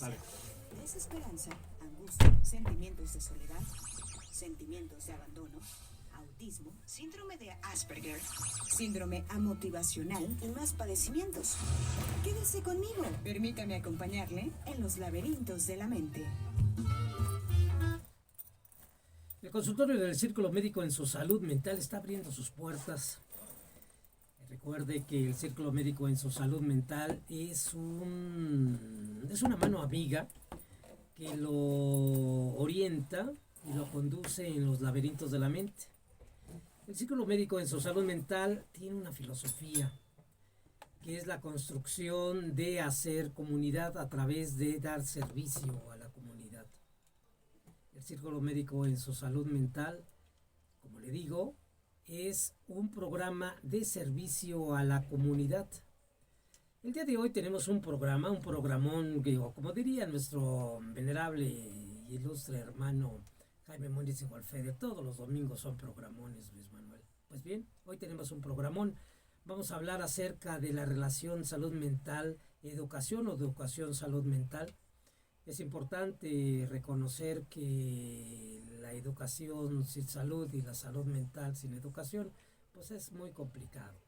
Vale. Desesperanza, angustia, sentimientos de soledad, sentimientos de abandono, autismo, síndrome de Asperger, síndrome amotivacional y más padecimientos. Quédese conmigo. Permítame acompañarle en los laberintos de la mente. El consultorio del Círculo Médico en su salud mental está abriendo sus puertas. Recuerde que el Círculo Médico en su salud mental es una mano amiga que lo orienta y lo conduce en los laberintos de la mente. El Círculo Médico en su salud mental tiene una filosofía que es la construcción de hacer comunidad a través de dar servicio a la comunidad. El Círculo Médico en su salud mental, como le digo, es un programa de servicio a la comunidad. El día de hoy tenemos un programón, como diría nuestro venerable y ilustre hermano Jaime Múndiz y Gualfede, todos los domingos son programones, Luis Manuel. Pues bien, hoy tenemos un programón. Vamos a hablar acerca de la relación salud mental, educación o educación salud mental. Es importante reconocer que la educación sin salud y la salud mental sin educación, pues es muy complicado.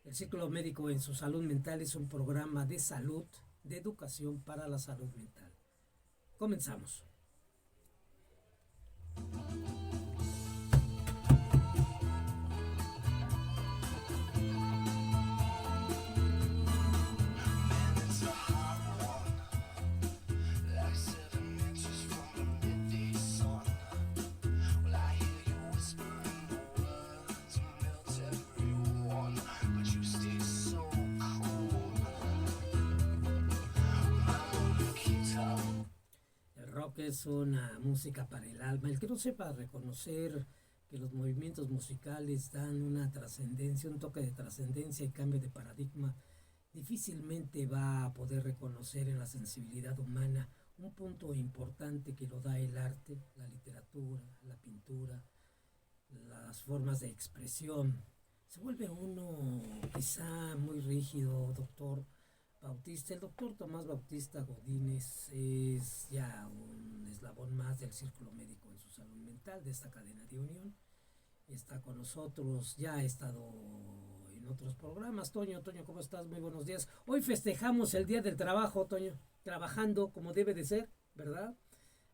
El Círculo Médico en su salud mental es un programa de salud, de educación para la salud mental. Comenzamos. Es una música para el alma. El que no sepa reconocer que los movimientos musicales dan una trascendencia, un toque de trascendencia y cambio de paradigma, difícilmente va a poder reconocer en la sensibilidad humana un punto importante que lo da el arte, la literatura, la pintura, las formas de expresión. Se vuelve uno quizá muy rígido, doctor Bautista. El doctor Tomás Bautista Godínez es ya un eslabón más del Círculo Médico en su salud mental, de esta cadena de unión. Está con nosotros, ya ha estado en otros programas. Toño, ¿cómo estás? Muy buenos días. Hoy festejamos el Día del Trabajo, Toño, trabajando como debe de ser, ¿verdad?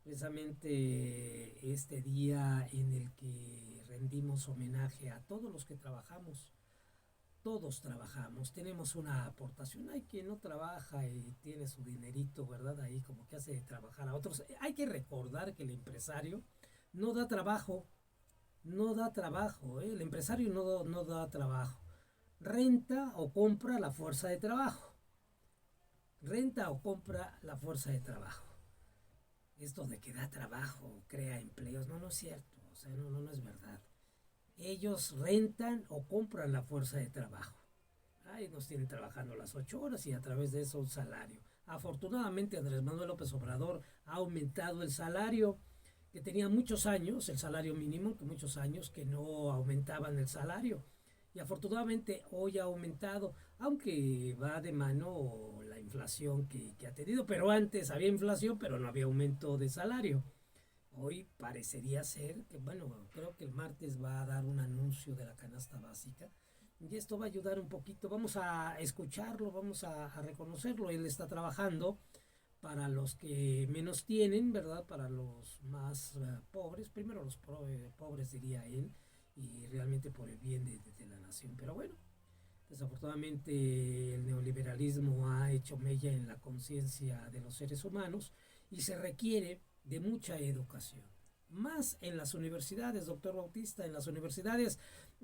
Precisamente este día en el que rendimos homenaje a todos los que trabajamos. Todos trabajamos, tenemos una aportación. Hay quien no trabaja y tiene su dinerito, ¿verdad? Ahí como que hace trabajar a otros. Hay que recordar que el empresario no da trabajo, ¿eh? El empresario no da trabajo. Renta o compra la fuerza de trabajo. Esto de que da trabajo, crea empleos, no es cierto, o sea, no es verdad. Ellos rentan o compran la fuerza de trabajo. Ahí nos tienen trabajando las 8 horas y a través de eso un salario. Afortunadamente Andrés Manuel López Obrador ha aumentado el salario, que tenía muchos años, el salario mínimo, que muchos años que no aumentaban el salario. Y afortunadamente hoy ha aumentado, aunque va de mano la inflación que ha tenido. Pero antes había inflación, pero no había aumento de salario. Hoy parecería ser que, bueno, creo que el martes va a dar un anuncio de la canasta básica y esto va a ayudar un poquito. Vamos a escucharlo, vamos a reconocerlo. Él está trabajando para los que menos tienen, ¿verdad? Para los más pobres, primero los pobres diría él, y realmente por el bien de la nación. Pero bueno, desafortunadamente el neoliberalismo ha hecho mella en la conciencia de los seres humanos y se requiere de mucha educación. Más en las universidades, doctor Bautista, en las universidades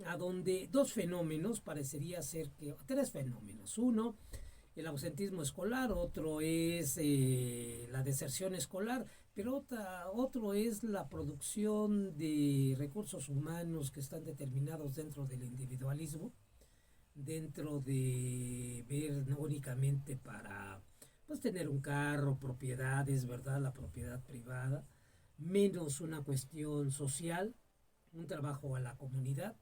a donde dos fenómenos, parecería ser que, tres fenómenos. Uno, el ausentismo escolar, otro es la deserción escolar, pero otro es la producción de recursos humanos que están determinados dentro del individualismo, dentro de ver no únicamente para pues tener un carro, propiedades, ¿verdad? La propiedad privada, menos una cuestión social, un trabajo a la comunidad.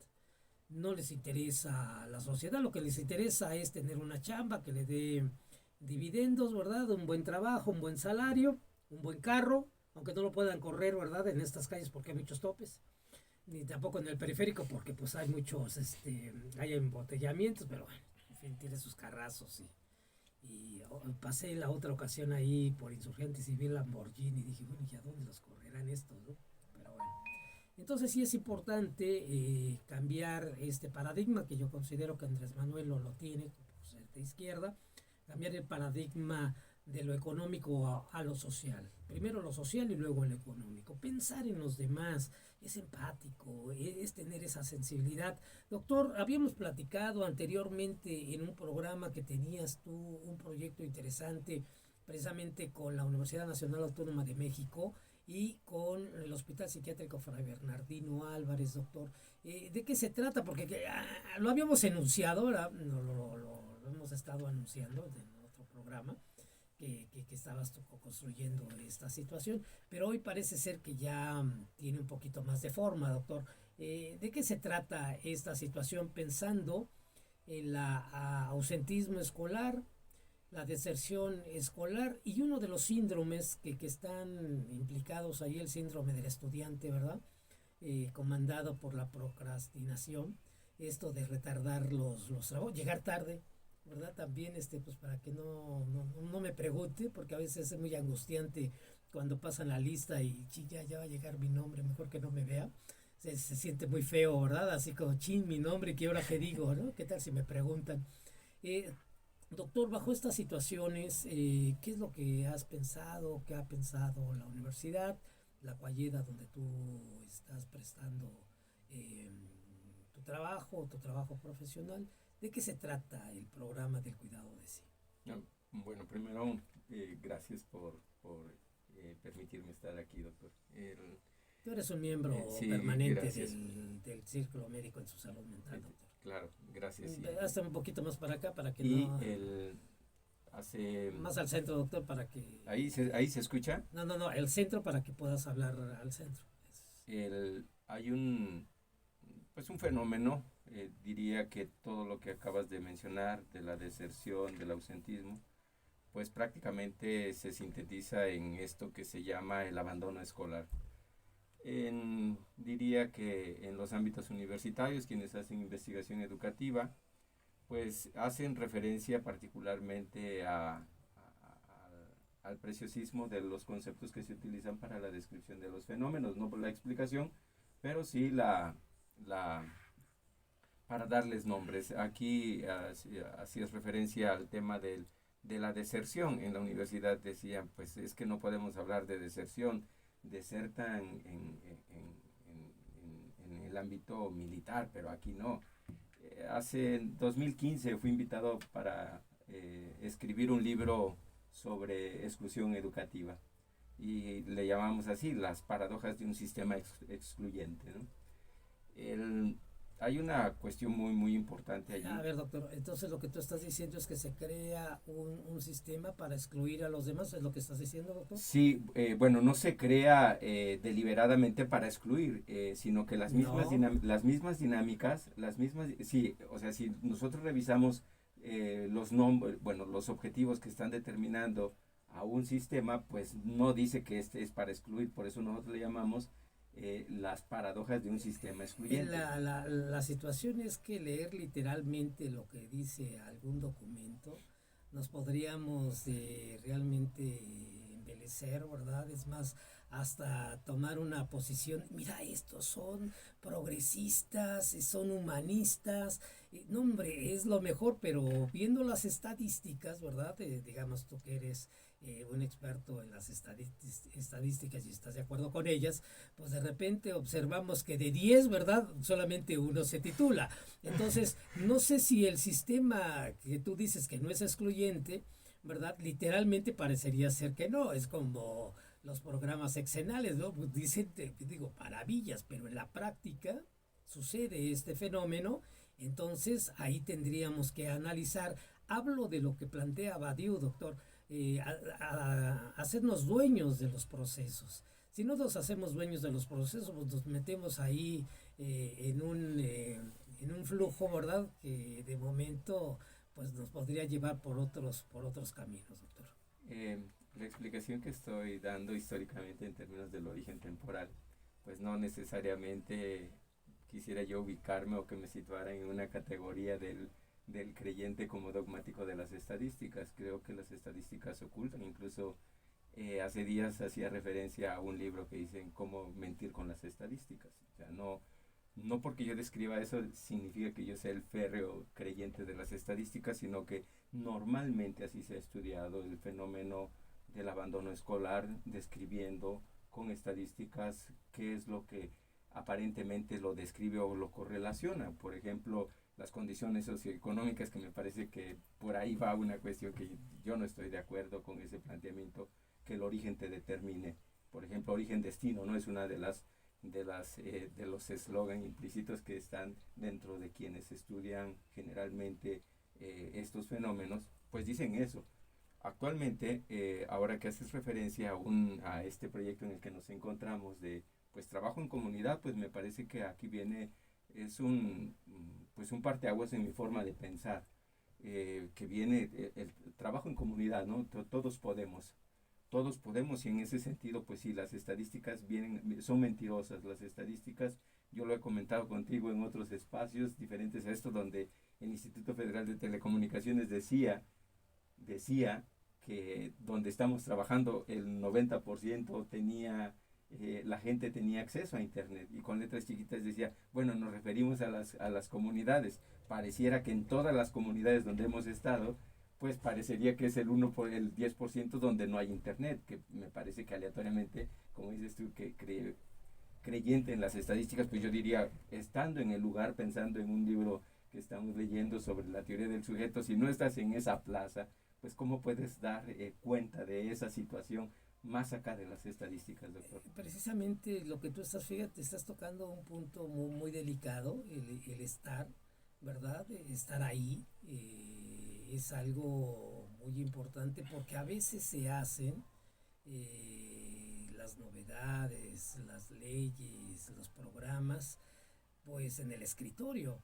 No les interesa la sociedad, lo que les interesa es tener una chamba que le dé dividendos, ¿verdad? Un buen trabajo, un buen salario, un buen carro, aunque no lo puedan correr, ¿verdad? En estas calles porque hay muchos topes, ni tampoco en el periférico porque pues hay muchos, hay embotellamientos, pero bueno, en fin, tiene sus carrazos pasé la otra ocasión ahí por Insurgentes y vi el Lamborghini y dije, bueno, ¿y a dónde los correrán estos, no? Pero bueno. Entonces sí es importante cambiar este paradigma que yo considero que Andrés Manuel lo tiene por ser de izquierda, cambiar el paradigma de lo económico a lo social. Primero lo social y luego lo económico. Pensar en los demás, es empático, es tener esa sensibilidad. Doctor, habíamos platicado anteriormente en un programa que tenías tú, un proyecto interesante precisamente con la Universidad Nacional Autónoma de México y con el Hospital Psiquiátrico Fray Bernardino Álvarez, doctor. ¿De qué se trata? Porque lo habíamos enunciado, ¿verdad? Lo hemos estado anunciando en otro programa. Que estabas tú construyendo esta situación, pero hoy parece ser que ya tiene un poquito más de forma, doctor. ¿De qué se trata esta situación pensando en la ausentismo escolar, la deserción escolar y uno de los síndromes que están implicados ahí, el síndrome del estudiante, ¿verdad? Comandado por la procrastinación, esto de retardar los trabajos, llegar tarde, ¿verdad? También, pues para que no me pregunte, porque a veces es muy angustiante cuando pasan la lista y ya va a llegar mi nombre, mejor que no me vea. Se siente muy feo, ¿verdad? Así como, mi nombre, ¿qué hora que digo, no? ¿Qué tal si me preguntan? Doctor, bajo estas situaciones, ¿qué es lo que has pensado, qué ha pensado la universidad, la Cualleda, donde tú estás prestando tu trabajo profesional? ¿De qué se trata el programa del cuidado de sí? Bueno, primero, gracias por permitirme estar aquí, doctor. Tú eres un miembro sí, permanente del Círculo Médico en su Salud Mental, doctor. Claro, gracias. Hasta un poquito más para acá para que hace... Más al centro, doctor, para que... ¿Ahí se escucha? No, el centro para que puedas hablar al centro. Hay un fenómeno, diría que todo lo que acabas de mencionar, de la deserción, del ausentismo, pues prácticamente se sintetiza en esto que se llama el abandono escolar. Diría que en los ámbitos universitarios, quienes hacen investigación educativa, pues hacen referencia particularmente al preciosismo de los conceptos que se utilizan para la descripción de los fenómenos, no por la explicación, pero sí para darles nombres. Aquí hacías referencia al tema de la deserción. En la universidad decían, pues es que no podemos hablar de deserción, desertan en el ámbito militar, pero aquí no. Hace 2015 fui invitado para escribir un libro sobre exclusión educativa y le llamamos así, las paradojas de un sistema excluyente, ¿no? Hay una cuestión muy importante allí. A ver, doctor, entonces lo que tú estás diciendo es que se crea un sistema para excluir a los demás, ¿es lo que estás diciendo, doctor? Sí, bueno, no se crea deliberadamente para excluir, sino que las mismas dinámicas, sí, o sea, si nosotros revisamos los objetivos que están determinando a un sistema, pues no dice que este es para excluir, por eso nosotros le llamamos las paradojas de un sistema excluyente. La situación es que leer literalmente lo que dice algún documento nos podríamos realmente embelecer, ¿verdad? Es más, hasta tomar una posición, mira, estos son progresistas, son humanistas, no hombre, es lo mejor, pero viendo las estadísticas, ¿verdad? Digamos tú que eres un experto en las estadísticas y estás de acuerdo con ellas, pues de repente observamos que de 10, ¿verdad? Solamente uno se titula. Entonces, no sé si el sistema que tú dices que no es excluyente, ¿verdad? Literalmente parecería ser que no, es como los programas sexenales, ¿no? Pues dicen, digo, maravillas, pero en la práctica sucede este fenómeno, entonces ahí tendríamos que analizar. Hablo de lo que plantea Badiou, doctor, hacernos dueños de los procesos. Si no nos hacemos dueños de los procesos, pues nos metemos ahí en un flujo, ¿verdad? Que de momento pues nos podría llevar por otros caminos, doctor. La explicación que estoy dando históricamente en términos del origen temporal, pues no necesariamente quisiera yo ubicarme o que me situara en una categoría del creyente como dogmático de las estadísticas. Creo que las estadísticas ocultan, incluso hace días hacía referencia a un libro que dice cómo mentir con las estadísticas. O sea, no porque yo describa eso significa que yo sea el férreo creyente de las estadísticas, sino que normalmente así se ha estudiado el fenómeno del abandono escolar, describiendo con estadísticas qué es lo que aparentemente lo describe o lo correlaciona. Por ejemplo, las condiciones socioeconómicas, que me parece que por ahí va una cuestión que yo no estoy de acuerdo con ese planteamiento, que el origen te determine. Por ejemplo, origen-destino no es una de los eslogan implícitos que están dentro de quienes estudian generalmente estos fenómenos, pues dicen eso. Actualmente, ahora que haces referencia a este proyecto en el que nos encontramos de pues trabajo en comunidad, pues me parece que aquí es un parteaguas en mi forma de pensar, que viene el trabajo en comunidad, ¿no? Todos podemos, y en ese sentido, pues sí, las estadísticas son mentirosas. Las estadísticas, yo lo he comentado contigo en otros espacios diferentes a esto, donde el Instituto Federal de Telecomunicaciones decía que donde estamos trabajando el 90% la gente tenía acceso a internet, y con letras chiquitas decía, bueno, nos referimos a las comunidades. Pareciera que en todas las comunidades donde hemos estado, pues parecería que es el 10% donde no hay internet, que me parece que aleatoriamente, como dices tú, que creyente en las estadísticas, pues yo diría, estando en el lugar, pensando en un libro que estamos leyendo sobre la teoría del sujeto, si no estás en esa plaza, pues cómo puedes dar cuenta de esa situación más acá de las estadísticas, doctor. Precisamente lo que tú fíjate, estás tocando un punto muy, muy delicado, el estar, ¿verdad? Estar ahí es algo muy importante, porque a veces se hacen las novedades, las leyes, los programas, pues en el escritorio,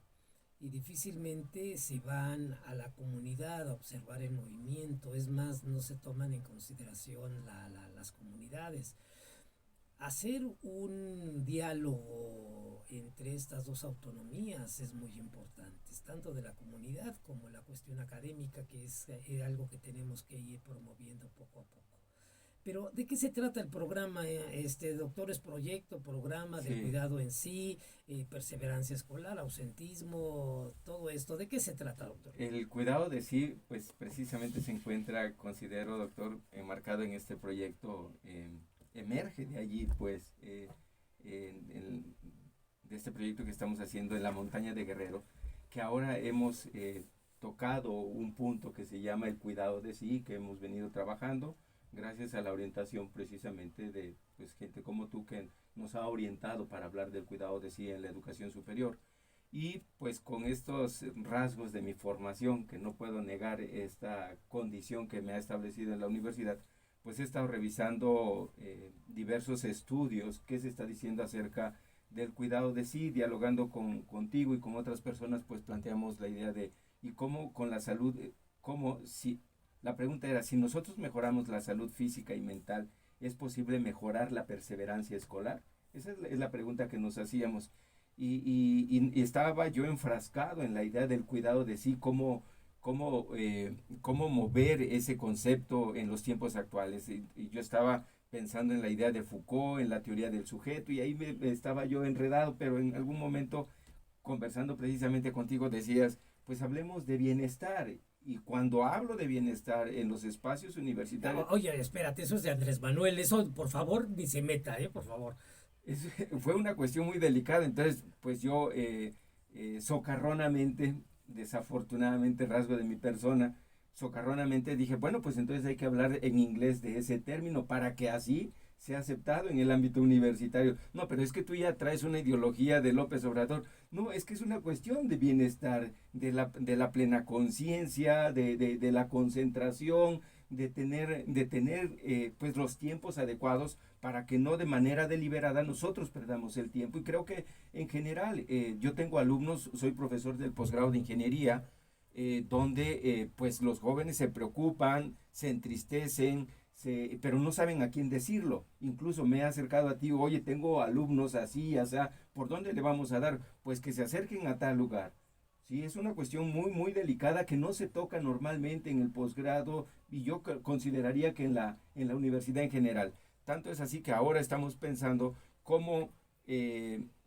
y difícilmente se van a la comunidad a observar el movimiento. Es más, no se toman en consideración las comunidades. Hacer un diálogo entre estas dos autonomías es muy importante, tanto de la comunidad como la cuestión académica, que es algo que tenemos que ir promoviendo poco a poco. Pero, ¿de qué se trata el programa, doctor? ¿Es proyecto, programa de cuidado en sí, perseverancia escolar, ausentismo, todo esto? ¿De qué se trata, doctor? El cuidado de sí, pues precisamente se encuentra, considero, doctor, enmarcado en este proyecto, emerge de allí, pues, de este proyecto que estamos haciendo en la montaña de Guerrero, que ahora hemos tocado un punto que se llama el cuidado de sí, que hemos venido trabajando gracias a la orientación precisamente de pues, gente como tú, que nos ha orientado para hablar del cuidado de sí en la educación superior. Y pues con estos rasgos de mi formación, que no puedo negar esta condición que me ha establecido en la universidad, pues he estado revisando diversos estudios que se está diciendo acerca del cuidado de sí, dialogando contigo y con otras personas, pues planteamos la idea de, y cómo con la salud, la pregunta era, si nosotros mejoramos la salud física y mental, ¿es posible mejorar la perseverancia escolar? Esa es la pregunta que nos hacíamos. Y estaba yo enfrascado en la idea del cuidado de sí, cómo mover ese concepto en los tiempos actuales. Y yo estaba pensando en la idea de Foucault, en la teoría del sujeto, y ahí estaba yo enredado, pero en algún momento, conversando precisamente contigo, decías, pues hablemos de bienestar. Y cuando hablo de bienestar en los espacios universitarios... Oye, espérate, eso es de Andrés Manuel, eso por favor ni se meta, por favor. Fue una cuestión muy delicada, entonces pues yo socarronamente, desafortunadamente rasgo de mi persona, socarronamente dije, bueno, pues entonces hay que hablar en inglés de ese término para que así sea aceptado en el ámbito universitario. No, pero es que tú ya traes una ideología de López Obrador. No, es que es una cuestión de bienestar, de la plena conciencia, de la concentración, de tener pues los tiempos adecuados para que no de manera deliberada nosotros perdamos el tiempo. Y creo que en general, yo tengo alumnos, soy profesor del posgrado de ingeniería, donde pues los jóvenes se preocupan, se entristecen, pero no saben a quién decirlo. Incluso me he acercado a ti, oye, tengo alumnos así, o sea, ¿por dónde le vamos a dar? Pues que se acerquen a tal lugar. Sí, es una cuestión muy, muy delicada que no se toca normalmente en el posgrado y yo consideraría que en la universidad en general. Tanto es así que ahora estamos pensando cómo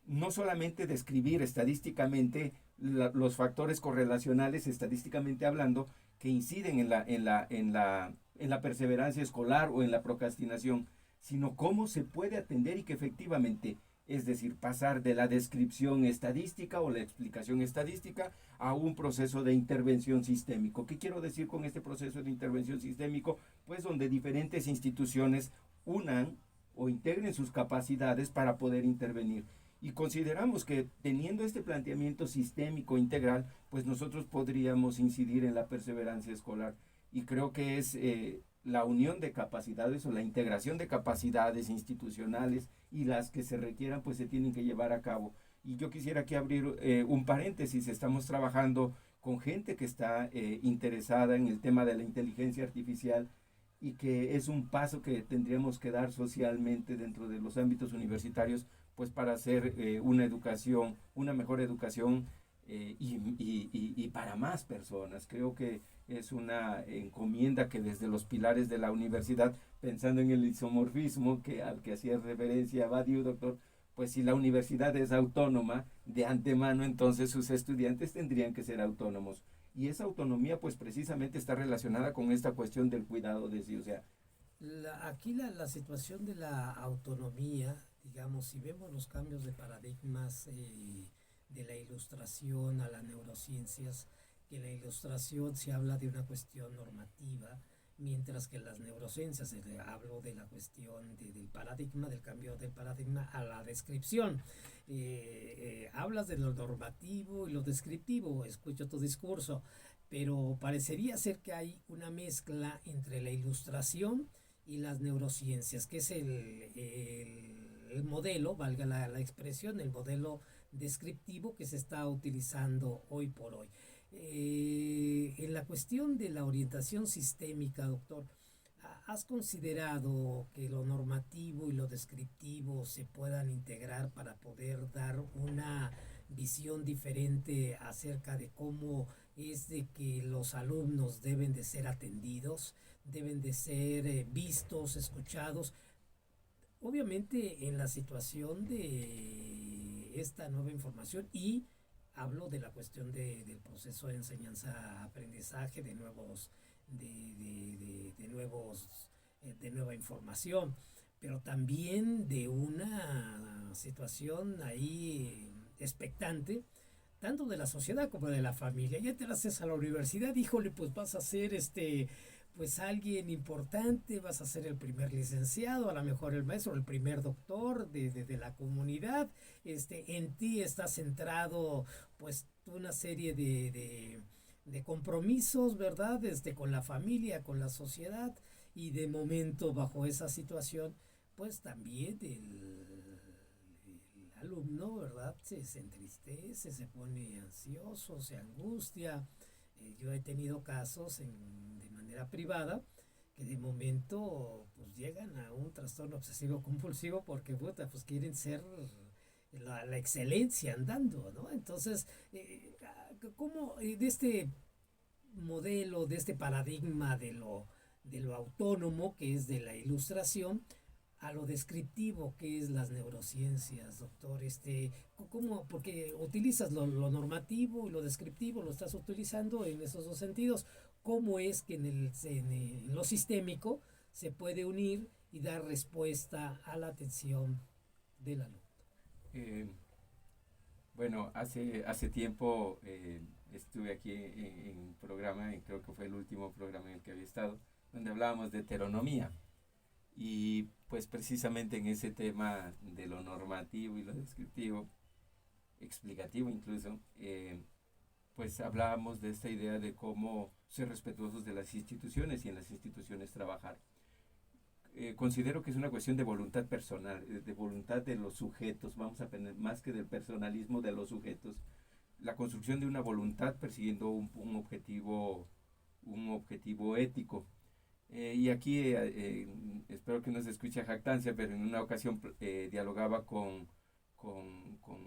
no solamente describir estadísticamente los factores correlacionales, estadísticamente hablando, que inciden en la perseverancia escolar o en la procrastinación, sino cómo se puede atender y que efectivamente, es decir, pasar de la descripción estadística o la explicación estadística a un proceso de intervención sistémico. ¿Qué quiero decir con este proceso de intervención sistémico? Pues donde diferentes instituciones unan o integren sus capacidades para poder intervenir. Y consideramos que teniendo este planteamiento sistémico integral, pues nosotros podríamos incidir en la perseverancia escolar. Y creo que es la unión de capacidades o la integración de capacidades institucionales y las que se requieran, pues se tienen que llevar a cabo. Y yo quisiera aquí abrir un paréntesis. Estamos trabajando con gente que está interesada en el tema de la inteligencia artificial y que es un paso que tendríamos que dar socialmente dentro de los ámbitos universitarios, pues para hacer una educación, una mejor educación y para más personas. Creo que es una encomienda que desde los pilares de la universidad, pensando en el isomorfismo al que hacía referencia Badiou, doctor, pues si la universidad es autónoma de antemano, entonces sus estudiantes tendrían que ser autónomos. Y esa autonomía pues precisamente está relacionada con esta cuestión del cuidado de sí, o sea. Aquí la situación de la autonomía, digamos, si vemos los cambios de paradigmas de la ilustración a las neurociencias, que la ilustración se habla de una cuestión normativa, mientras que las neurociencias hablo de la cuestión del paradigma, del cambio del paradigma a la descripción. Hablas de lo normativo y lo descriptivo, escucho tu discurso, pero parecería ser que hay una mezcla entre la ilustración y las neurociencias, que es el modelo, valga la expresión, el modelo descriptivo que se está utilizando hoy por hoy. En la cuestión de la orientación sistémica, doctor, ¿has considerado que lo normativo y lo descriptivo se puedan integrar para poder dar una visión diferente acerca de cómo es de que los alumnos deben de ser atendidos, deben de ser vistos, escuchados? Obviamente en la situación de esta nueva información, y hablo de la cuestión del proceso de enseñanza-aprendizaje, de nueva información, pero también de una situación ahí expectante, tanto de la sociedad como de la familia. Ya te la haces a la universidad, híjole, pues vas a ser pues alguien importante, vas a ser el primer licenciado, a lo mejor el maestro, el primer doctor de la comunidad. En ti está centrado pues una serie de compromisos, ¿verdad? Con la familia, con la sociedad, y de momento bajo esa situación pues también el alumno, ¿verdad? Se entristece, se pone ansioso, se angustia. Yo he tenido casos de manera privada que de momento pues llegan a un trastorno obsesivo compulsivo porque pues quieren ser la excelencia andando, ¿no? Entonces, ¿cómo de este modelo, de este paradigma de lo autónomo, que es de la ilustración, a lo descriptivo, que es las neurociencias, doctor? ¿Cómo? Porque utilizas lo normativo y lo descriptivo, lo estás utilizando en esos dos sentidos. ¿Cómo es que en lo sistémico se puede unir y dar respuesta a la atención del alumno? Bueno, hace tiempo estuve aquí en un programa, y creo que fue el último programa en el que había estado, donde hablábamos de heteronomía. Y pues precisamente en ese tema de lo normativo y lo descriptivo, explicativo incluso, pues hablábamos de esta idea de cómo ser respetuosos de las instituciones y en las instituciones trabajar. Considero que es una cuestión de voluntad personal, de voluntad de los sujetos, vamos a aprender más que del personalismo de los sujetos. la construcción de una voluntad persiguiendo un objetivo ético. Y aquí espero que no se escuche jactancia, pero en una ocasión dialogaba con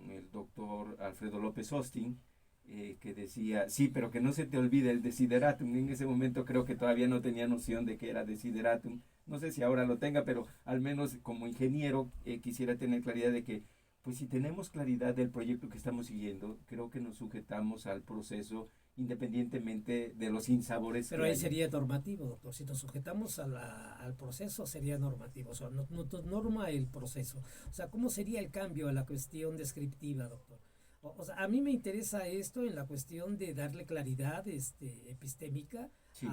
el doctor Alfredo López Austin, que decía, sí, pero que no se te olvide el desideratum. En ese momento creo que todavía no tenía noción de que era desideratum. No sé si ahora lo tenga, pero al menos como ingeniero quisiera tener claridad de que, pues si tenemos claridad del proyecto que estamos siguiendo, creo que nos sujetamos al proceso independientemente de los sinsabores. Pero ahí sería normativo, doctor. Si nos sujetamos al proceso, sería normativo. O sea, nos norma el proceso. O sea, ¿cómo sería el cambio a la cuestión descriptiva, doctor? O sea, a mí me interesa esto en la cuestión de darle claridad epistémica Sí.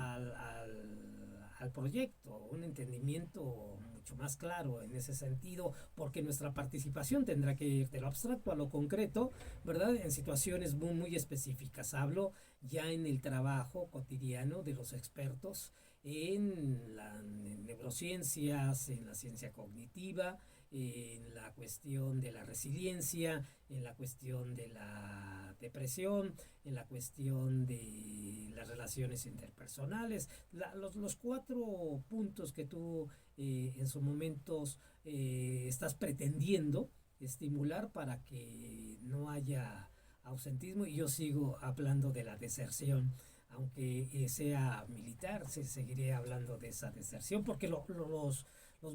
al proyecto, un entendimiento mucho más claro en ese sentido, porque nuestra participación tendrá que ir de lo abstracto a lo concreto, ¿verdad? En situaciones muy, muy específicas. Hablo ya en el trabajo cotidiano de los expertos en las neurociencias, en la ciencia cognitiva, en la cuestión de la resiliencia, en la cuestión de la depresión, en la cuestión de las relaciones interpersonales, los 4 puntos que tú en sus momentos estás pretendiendo estimular para que no haya ausentismo. Y yo sigo hablando de la deserción, aunque sea militar, seguiré hablando de esa deserción, porque los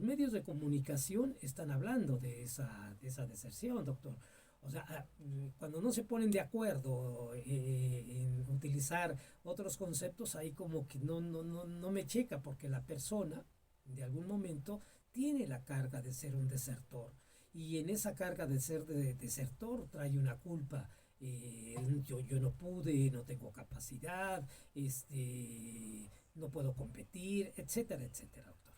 medios de comunicación están hablando de esa deserción, doctor. O sea, cuando no se ponen de acuerdo en utilizar otros conceptos, ahí como que no me checa, porque la persona de algún momento tiene la carga de ser un desertor, y en esa carga de ser desertor trae una culpa. Yo no pude, no tengo capacidad, no puedo competir, etcétera, etcétera, doctor.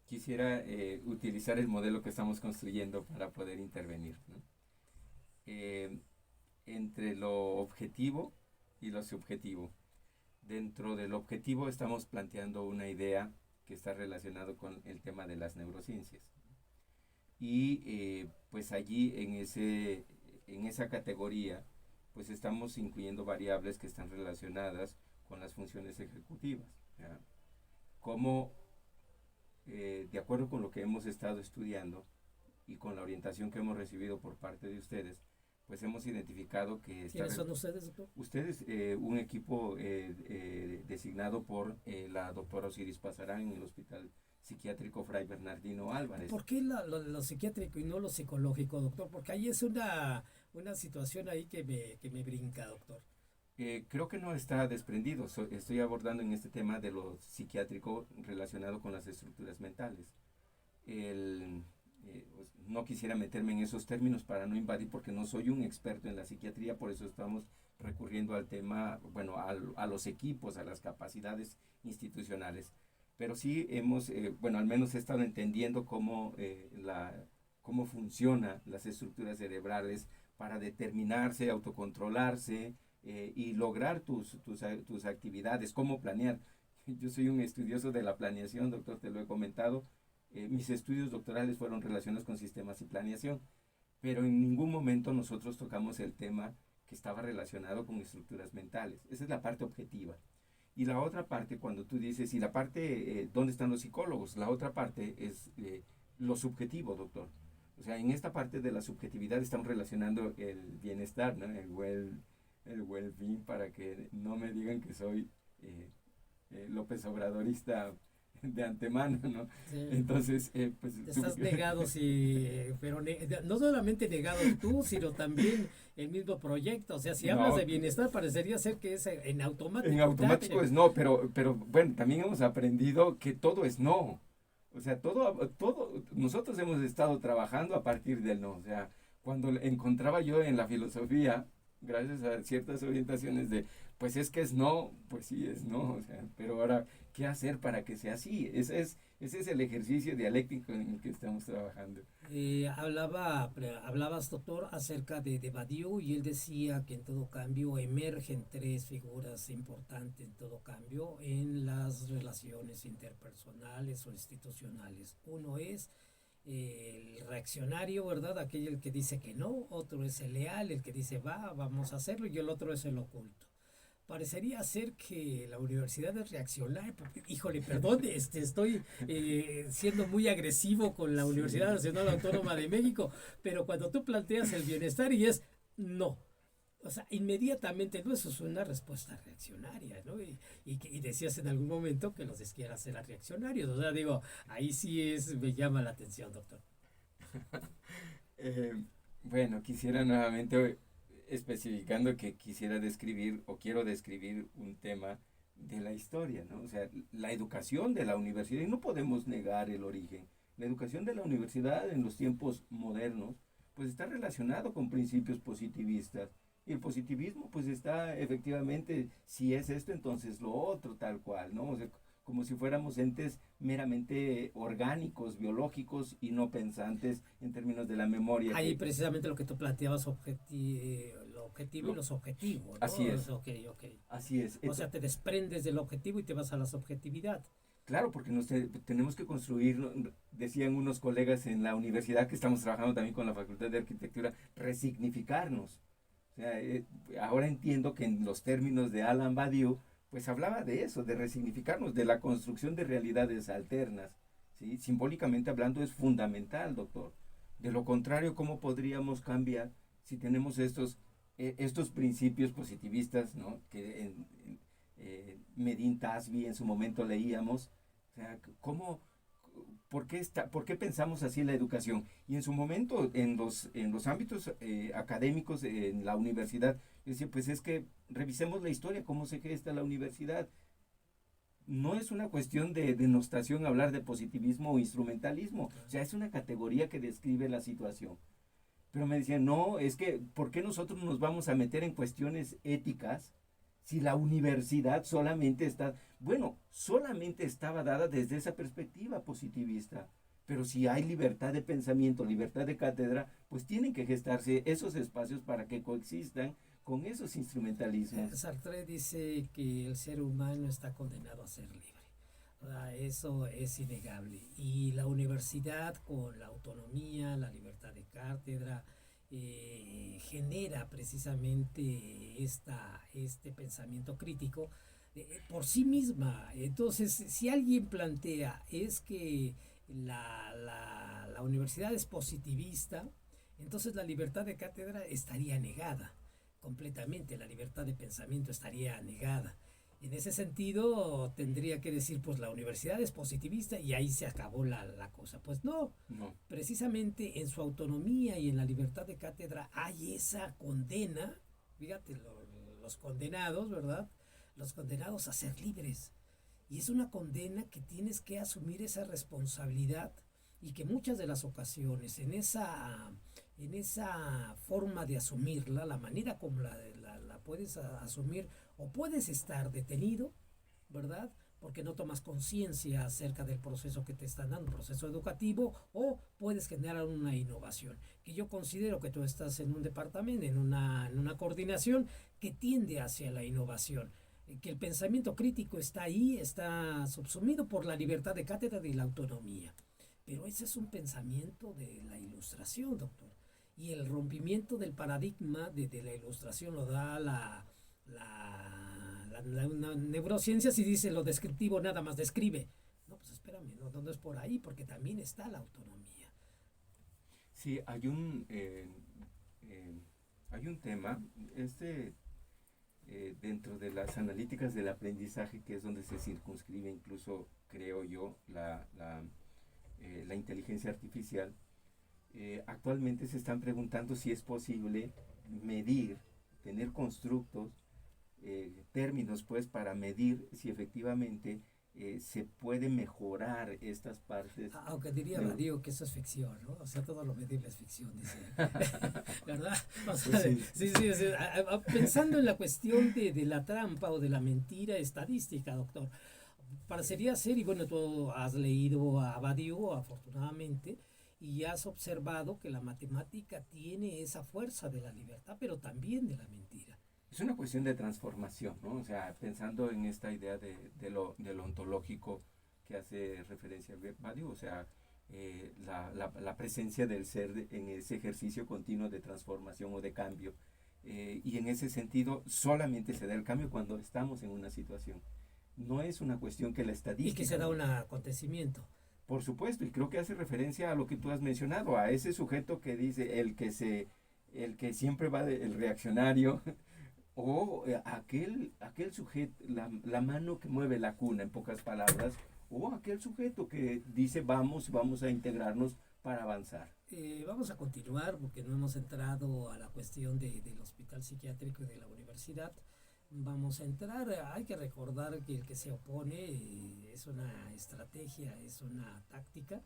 Quisiera utilizar el modelo que estamos construyendo para poder intervenir, ¿no? Entre lo objetivo y lo subjetivo. Dentro del objetivo estamos planteando una idea que está relacionado con el tema de las neurociencias. Y pues allí en esa categoría pues estamos incluyendo variables que están relacionadas con las funciones ejecutivas. ¿Ya? Cómo de acuerdo con lo que hemos estado estudiando y con la orientación que hemos recibido por parte de ustedes, pues hemos identificado que... ¿Quiénes son ustedes, doctor? Ustedes, un equipo designado por la doctora Osiris Pasarán en el Hospital Psiquiátrico Fray Bernardino Álvarez. ¿Por qué lo psiquiátrico y no lo psicológico, doctor? Porque ahí es una situación ahí que me brinca, doctor. Creo que no está desprendido. Estoy abordando en este tema de lo psiquiátrico relacionado con las estructuras mentales. No quisiera meterme en esos términos para no invadir, porque no soy un experto en la psiquiatría, por eso estamos recurriendo al tema, bueno, a los equipos, a las capacidades institucionales. Pero sí hemos, bueno, al menos he estado entendiendo cómo funcionan las estructuras cerebrales para determinarse, autocontrolarse, y lograr tus actividades, cómo planear. Yo soy un estudioso de la planeación, doctor, te lo he comentado. Mis estudios doctorales fueron relacionados con sistemas y planeación, pero en ningún momento nosotros tocamos el tema que estaba relacionado con estructuras mentales. Esa es la parte objetiva. Y la otra parte, cuando tú dices, y la parte, ¿dónde están los psicólogos? La otra parte es lo subjetivo, doctor. O sea, en esta parte de la subjetividad estamos relacionando el bienestar, ¿no? El well-being, para que no me digan que soy López Obradorista de antemano, ¿no? Sí. Entonces, pues... Estás negado, sí, pero no solamente negado tú, sino también el mismo proyecto. O sea, si hablas de bienestar, parecería ser que es en automático. En automático es no, pero bueno, también hemos aprendido que todo es no. O sea, todo, nosotros hemos estado trabajando a partir del no. O sea, cuando encontraba yo en la filosofía, gracias a ciertas orientaciones de, pues es que es no, pues sí es no, o sea, pero ahora, ¿qué hacer para que sea así? Ese es el ejercicio dialéctico en el que estamos trabajando. Hablabas, doctor, acerca de Badiou, y él decía que en todo cambio emergen 3 figuras importantes en todo cambio en las relaciones interpersonales o institucionales. Uno es el reaccionario, ¿verdad? Aquel que dice que no, otro es el leal, el que dice vamos a hacerlo, y el otro es el oculto. Parecería ser que la universidad es reaccionaria. Híjole, perdón, estoy siendo muy agresivo con la Universidad Nacional Autónoma de México, pero cuando tú planteas el bienestar y es no. O sea, inmediatamente, no, eso es una respuesta reaccionaria, ¿no? Y decías en algún momento que los de izquierda eran reaccionarios. O sea, digo, ahí sí me llama la atención, doctor. Eh, bueno, quisiera nuevamente especificando que quisiera describir o quiero describir un tema de la historia, ¿no? O sea, la educación de la universidad, y no podemos negar el origen. La educación de la universidad en los tiempos modernos, pues está relacionado con principios positivistas. Y el positivismo, pues está efectivamente, si es esto, entonces lo otro, tal cual, ¿no? O sea, como si fuéramos entes meramente orgánicos, biológicos y no pensantes en términos de la memoria. Ahí precisamente lo que tú planteabas, lo objetivo y los objetivos, ¿no? Así es. Okay, okay. Así es. O sea, te desprendes del objetivo y te vas a la subjetividad. Claro, porque tenemos que construir, decían unos colegas en la universidad que estamos trabajando también con la Facultad de Arquitectura, resignificarnos. O sea, ahora entiendo que en los términos de Alan Badiou, pues hablaba de eso, de resignificarnos, de la construcción de realidades alternas. ¿Sí? Simbólicamente hablando es fundamental, doctor. De lo contrario, ¿cómo podríamos cambiar si tenemos estos principios positivistas, ¿no? Que Medin Tasby en su momento leíamos? O sea, ¿por qué pensamos así en la educación? Y en su momento, en los ámbitos académicos, en la universidad, yo decía, pues es que revisemos la historia, cómo se gesta la universidad. No es una cuestión de denostación hablar de positivismo o instrumentalismo, o sea, es una categoría que describe la situación. Pero me decían, no, es que, ¿por qué nosotros nos vamos a meter en cuestiones éticas si la universidad solamente estaba dada desde esa perspectiva positivista? Pero si hay libertad de pensamiento, libertad de cátedra, pues tienen que gestarse esos espacios para que coexistan con esos instrumentalismos. Sartre dice que el ser humano está condenado a ser libre. Eso es innegable. Y la universidad, con la autonomía, la libertad de cátedra, genera precisamente este pensamiento crítico por sí misma. Entonces, si alguien plantea es que la universidad es positivista, entonces la libertad de cátedra estaría negada completamente, la libertad de pensamiento estaría negada. En ese sentido, tendría que decir, pues la universidad es positivista y ahí se acabó la cosa. Pues no, precisamente en su autonomía y en la libertad de cátedra hay esa condena, fíjate, los condenados, ¿verdad? Los condenados a ser libres. Y es una condena que tienes que asumir esa responsabilidad y que muchas de las ocasiones en esa forma de asumirla, la manera como la puedes asumir, o puedes estar detenido, ¿verdad? Porque no tomas conciencia acerca del proceso que te están dando, proceso educativo, o puedes generar una innovación. Que yo considero que tú estás en un departamento, en una coordinación que tiende hacia la innovación. Que el pensamiento crítico está ahí, está subsumido por la libertad de cátedra y la autonomía. Pero ese es un pensamiento de la ilustración, doctor. Y el rompimiento del paradigma de la ilustración lo da una neurociencia, si dice lo descriptivo nada más describe. No, pues espérame, no es por ahí, porque también está la autonomía. Sí, hay un tema, dentro de las analíticas del aprendizaje, que es donde se circunscribe incluso, creo yo, la inteligencia artificial. Actualmente se están preguntando si es posible medir, tener constructos, términos pues para medir si efectivamente se puede mejorar estas partes. Aunque diría Badiou que eso es ficción, ¿no? O sea, todo lo medible es ficción, dice. ¿Verdad? O sea, pues sí. Pensando en la cuestión de la trampa o de la mentira estadística, doctor, parecería ser, y bueno, tú has leído a Badiou, afortunadamente, y has observado que la matemática tiene esa fuerza de la libertad, pero también de la mentira. Es una cuestión de transformación, ¿no? O sea, pensando en esta idea de lo ontológico que hace referencia a Badiou, o sea, la presencia del ser en ese ejercicio continuo de transformación o de cambio. Y en ese sentido solamente se da el cambio cuando estamos en una situación. No es una cuestión que la estadística... Y que se da un acontecimiento. Por supuesto, y creo que hace referencia a lo que tú has mencionado, a ese sujeto que dice el que siempre va el reaccionario, o aquel sujeto, la mano que mueve la cuna, en pocas palabras, o aquel sujeto que dice vamos a integrarnos para avanzar. Vamos a continuar porque no hemos entrado a la cuestión del hospital psiquiátrico y de la universidad. Vamos a entrar, hay que recordar que el que se opone es una estrategia, es una táctica.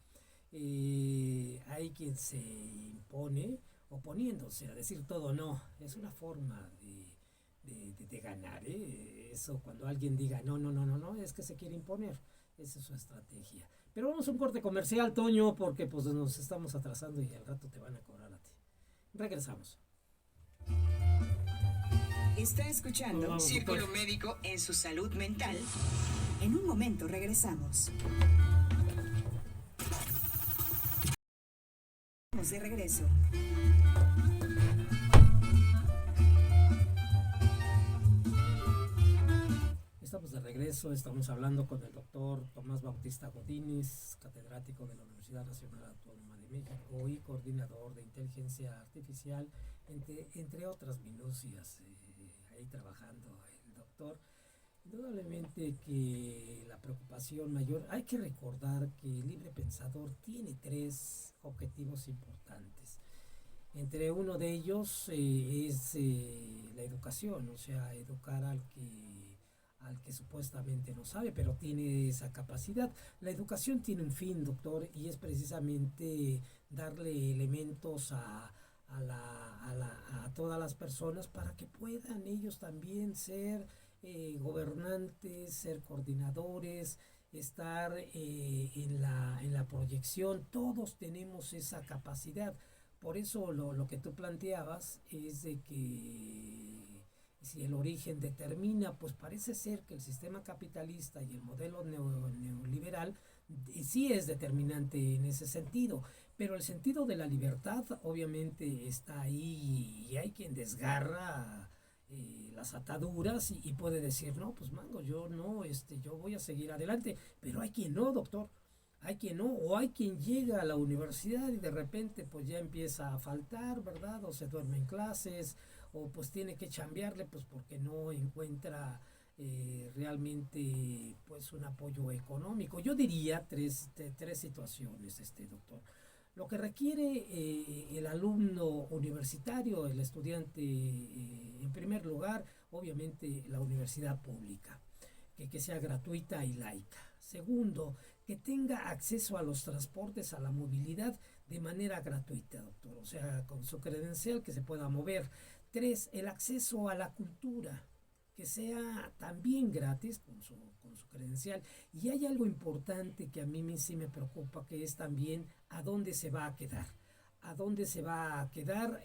Hay quien se impone oponiéndose a decir todo no, es una forma de ganar. Eso cuando alguien diga no, es que se quiere imponer, esa es su estrategia. Pero vamos a un corte comercial, Toño, porque pues nos estamos atrasando y al rato te van a cobrar a ti. Regresamos. Está escuchando Círculo Médico en su salud mental. En un momento regresamos. Estamos de regreso. Estamos de regreso, estamos hablando con el doctor Tomás Bautista Godínez, catedrático de la Universidad Nacional Autónoma de México y coordinador de inteligencia artificial, entre otras minucias. Ahí trabajando el doctor. Indudablemente que la preocupación mayor, hay que recordar que el libre pensador tiene 3 objetivos importantes. Entre uno de ellos es la educación, o sea, educar al que supuestamente no sabe, pero tiene esa capacidad. La educación tiene un fin, doctor, y es precisamente darle elementos a todas las personas para que puedan ellos también ser gobernantes, ser coordinadores, estar en la proyección. Todos tenemos esa capacidad. Por eso lo que tú planteabas es de que si el origen determina, pues parece ser que el sistema capitalista y el modelo neoliberal sí es determinante en ese sentido, pero el sentido de la libertad obviamente está ahí y hay quien desgarra las ataduras y puede decir, no, pues mango, yo no, yo voy a seguir adelante, pero hay quien no, doctor. Hay quien no, o hay quien llega a la universidad y de repente pues ya empieza a faltar, ¿verdad? O se duerme en clases, o pues tiene que chambearle pues porque no encuentra realmente pues un apoyo económico. Yo diría tres situaciones, doctor. Lo que requiere el alumno universitario, el estudiante, en primer lugar, obviamente la universidad pública, que sea gratuita y laica. Segundo, que tenga acceso a los transportes, a la movilidad de manera gratuita, doctor, o sea, con su credencial que se pueda mover. 3, el acceso a la cultura, que sea también gratis con su credencial. Y hay algo importante que a mí sí me preocupa, que es también a dónde se va a quedar. A dónde se va a quedar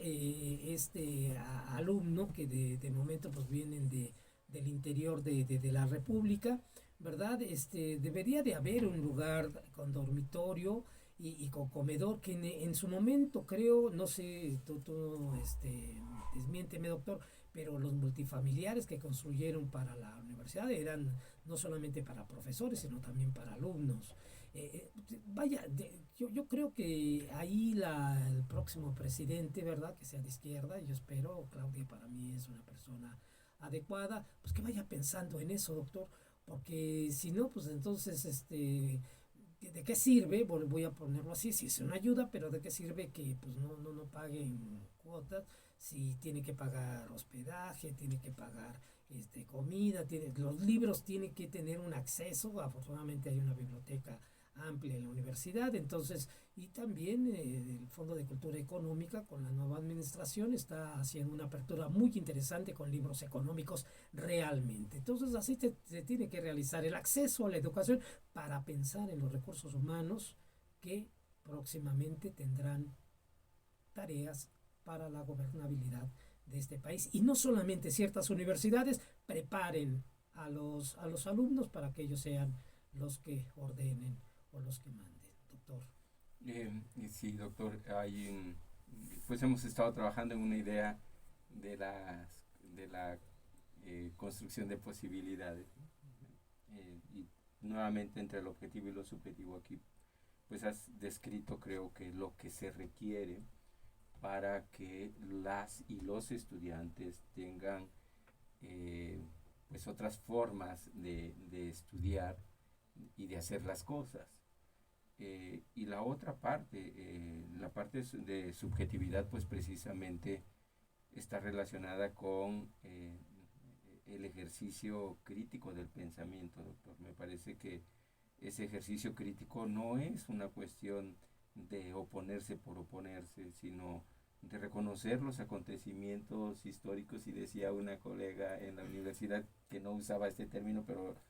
alumno que de momento pues vienen del interior de la República, ¿verdad? Debería de haber un lugar con dormitorio y con comedor que en su momento creo, no sé, tú desmiénteme, doctor, pero los multifamiliares que construyeron para la universidad eran no solamente para profesores, sino también para alumnos. Vaya, yo creo que ahí el próximo presidente, ¿verdad? Que sea de izquierda, yo espero, Claudia para mí es una persona adecuada, pues que vaya pensando en eso, doctor, porque si no, pues entonces, ¿de qué sirve? Voy a ponerlo así, si es una ayuda, pero ¿de qué sirve que pues no paguen cuotas? Si tiene que pagar hospedaje, tiene que pagar comida, los libros tienen que tener un acceso. Afortunadamente hay una biblioteca amplia en la universidad, entonces, y también el Fondo de Cultura Económica con la nueva administración está haciendo una apertura muy interesante con libros económicos realmente. Entonces así se tiene que realizar el acceso a la educación para pensar en los recursos humanos que próximamente tendrán tareas para la gobernabilidad de este país. Y no solamente ciertas universidades preparen a los alumnos para que ellos sean los que ordenen o los que manden, doctor. Sí, doctor, pues hemos estado trabajando en una idea de la construcción de posibilidades. Y nuevamente entre el objetivo y lo subjetivo aquí, pues has descrito creo que lo que se requiere para que las y los estudiantes tengan pues otras formas de estudiar y de hacer las cosas. Y la parte de subjetividad, pues precisamente está relacionada con el ejercicio crítico del pensamiento, doctor. Me parece que ese ejercicio crítico no es una cuestión de oponerse por oponerse, sino de reconocer los acontecimientos históricos. Y decía una colega en la universidad que no usaba este término, pero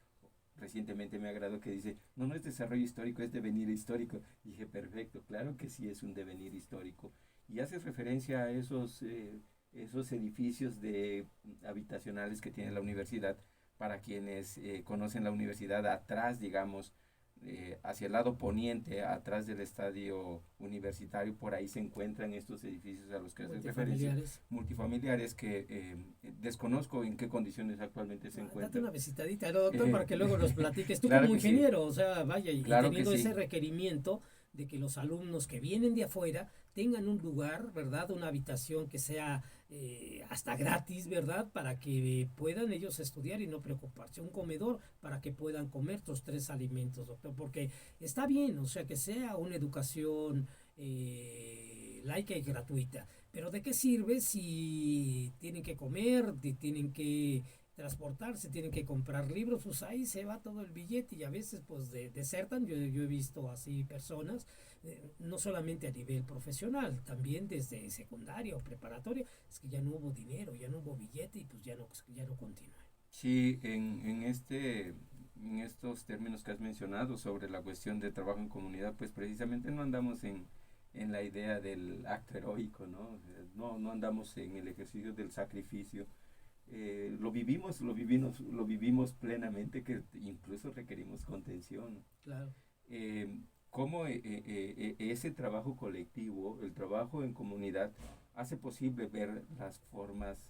recientemente me agradó, que dice, no, no es desarrollo histórico, es devenir histórico. Y dije, perfecto, claro que sí es un devenir histórico. Y hace referencia a esos edificios habitacionales que tiene la universidad. Para quienes conocen la universidad, atrás, digamos, hacia el lado poniente, atrás del estadio universitario, por ahí se encuentran estos edificios a los que hace referencia, multifamiliares, que desconozco en qué condiciones actualmente se encuentran. Date una visitadita, ¿no, doctor? Para que luego nos platiques. Tú claro como ingeniero, sí. o sea, vaya, y Claro teniendo sí. ese requerimiento de que los alumnos que vienen de afuera tengan un lugar, ¿verdad? Una habitación que sea hasta gratis, ¿verdad? Para que puedan ellos estudiar y no preocuparse. Un comedor para que puedan comer tus 3 alimentos, doctor. Porque está bien, o sea, que sea una educación laica y gratuita. Pero ¿de qué sirve si tienen que comer, tienen que transportarse, tienen que comprar libros? Pues ahí se va todo el billete y a veces pues desertan. Yo he visto así personas, no solamente a nivel profesional, también desde secundaria o preparatoria, es que ya no hubo dinero, ya no hubo billete y pues ya no continúa. Sí, en estos términos que has mencionado sobre la cuestión de trabajo en comunidad, pues precisamente no andamos en la idea del acto heroico, ¿no? O sea, no andamos en el ejercicio del sacrificio. Lo vivimos plenamente, que incluso requerimos contención. Claro. Cómo ese trabajo colectivo, el trabajo en comunidad, hace posible ver las formas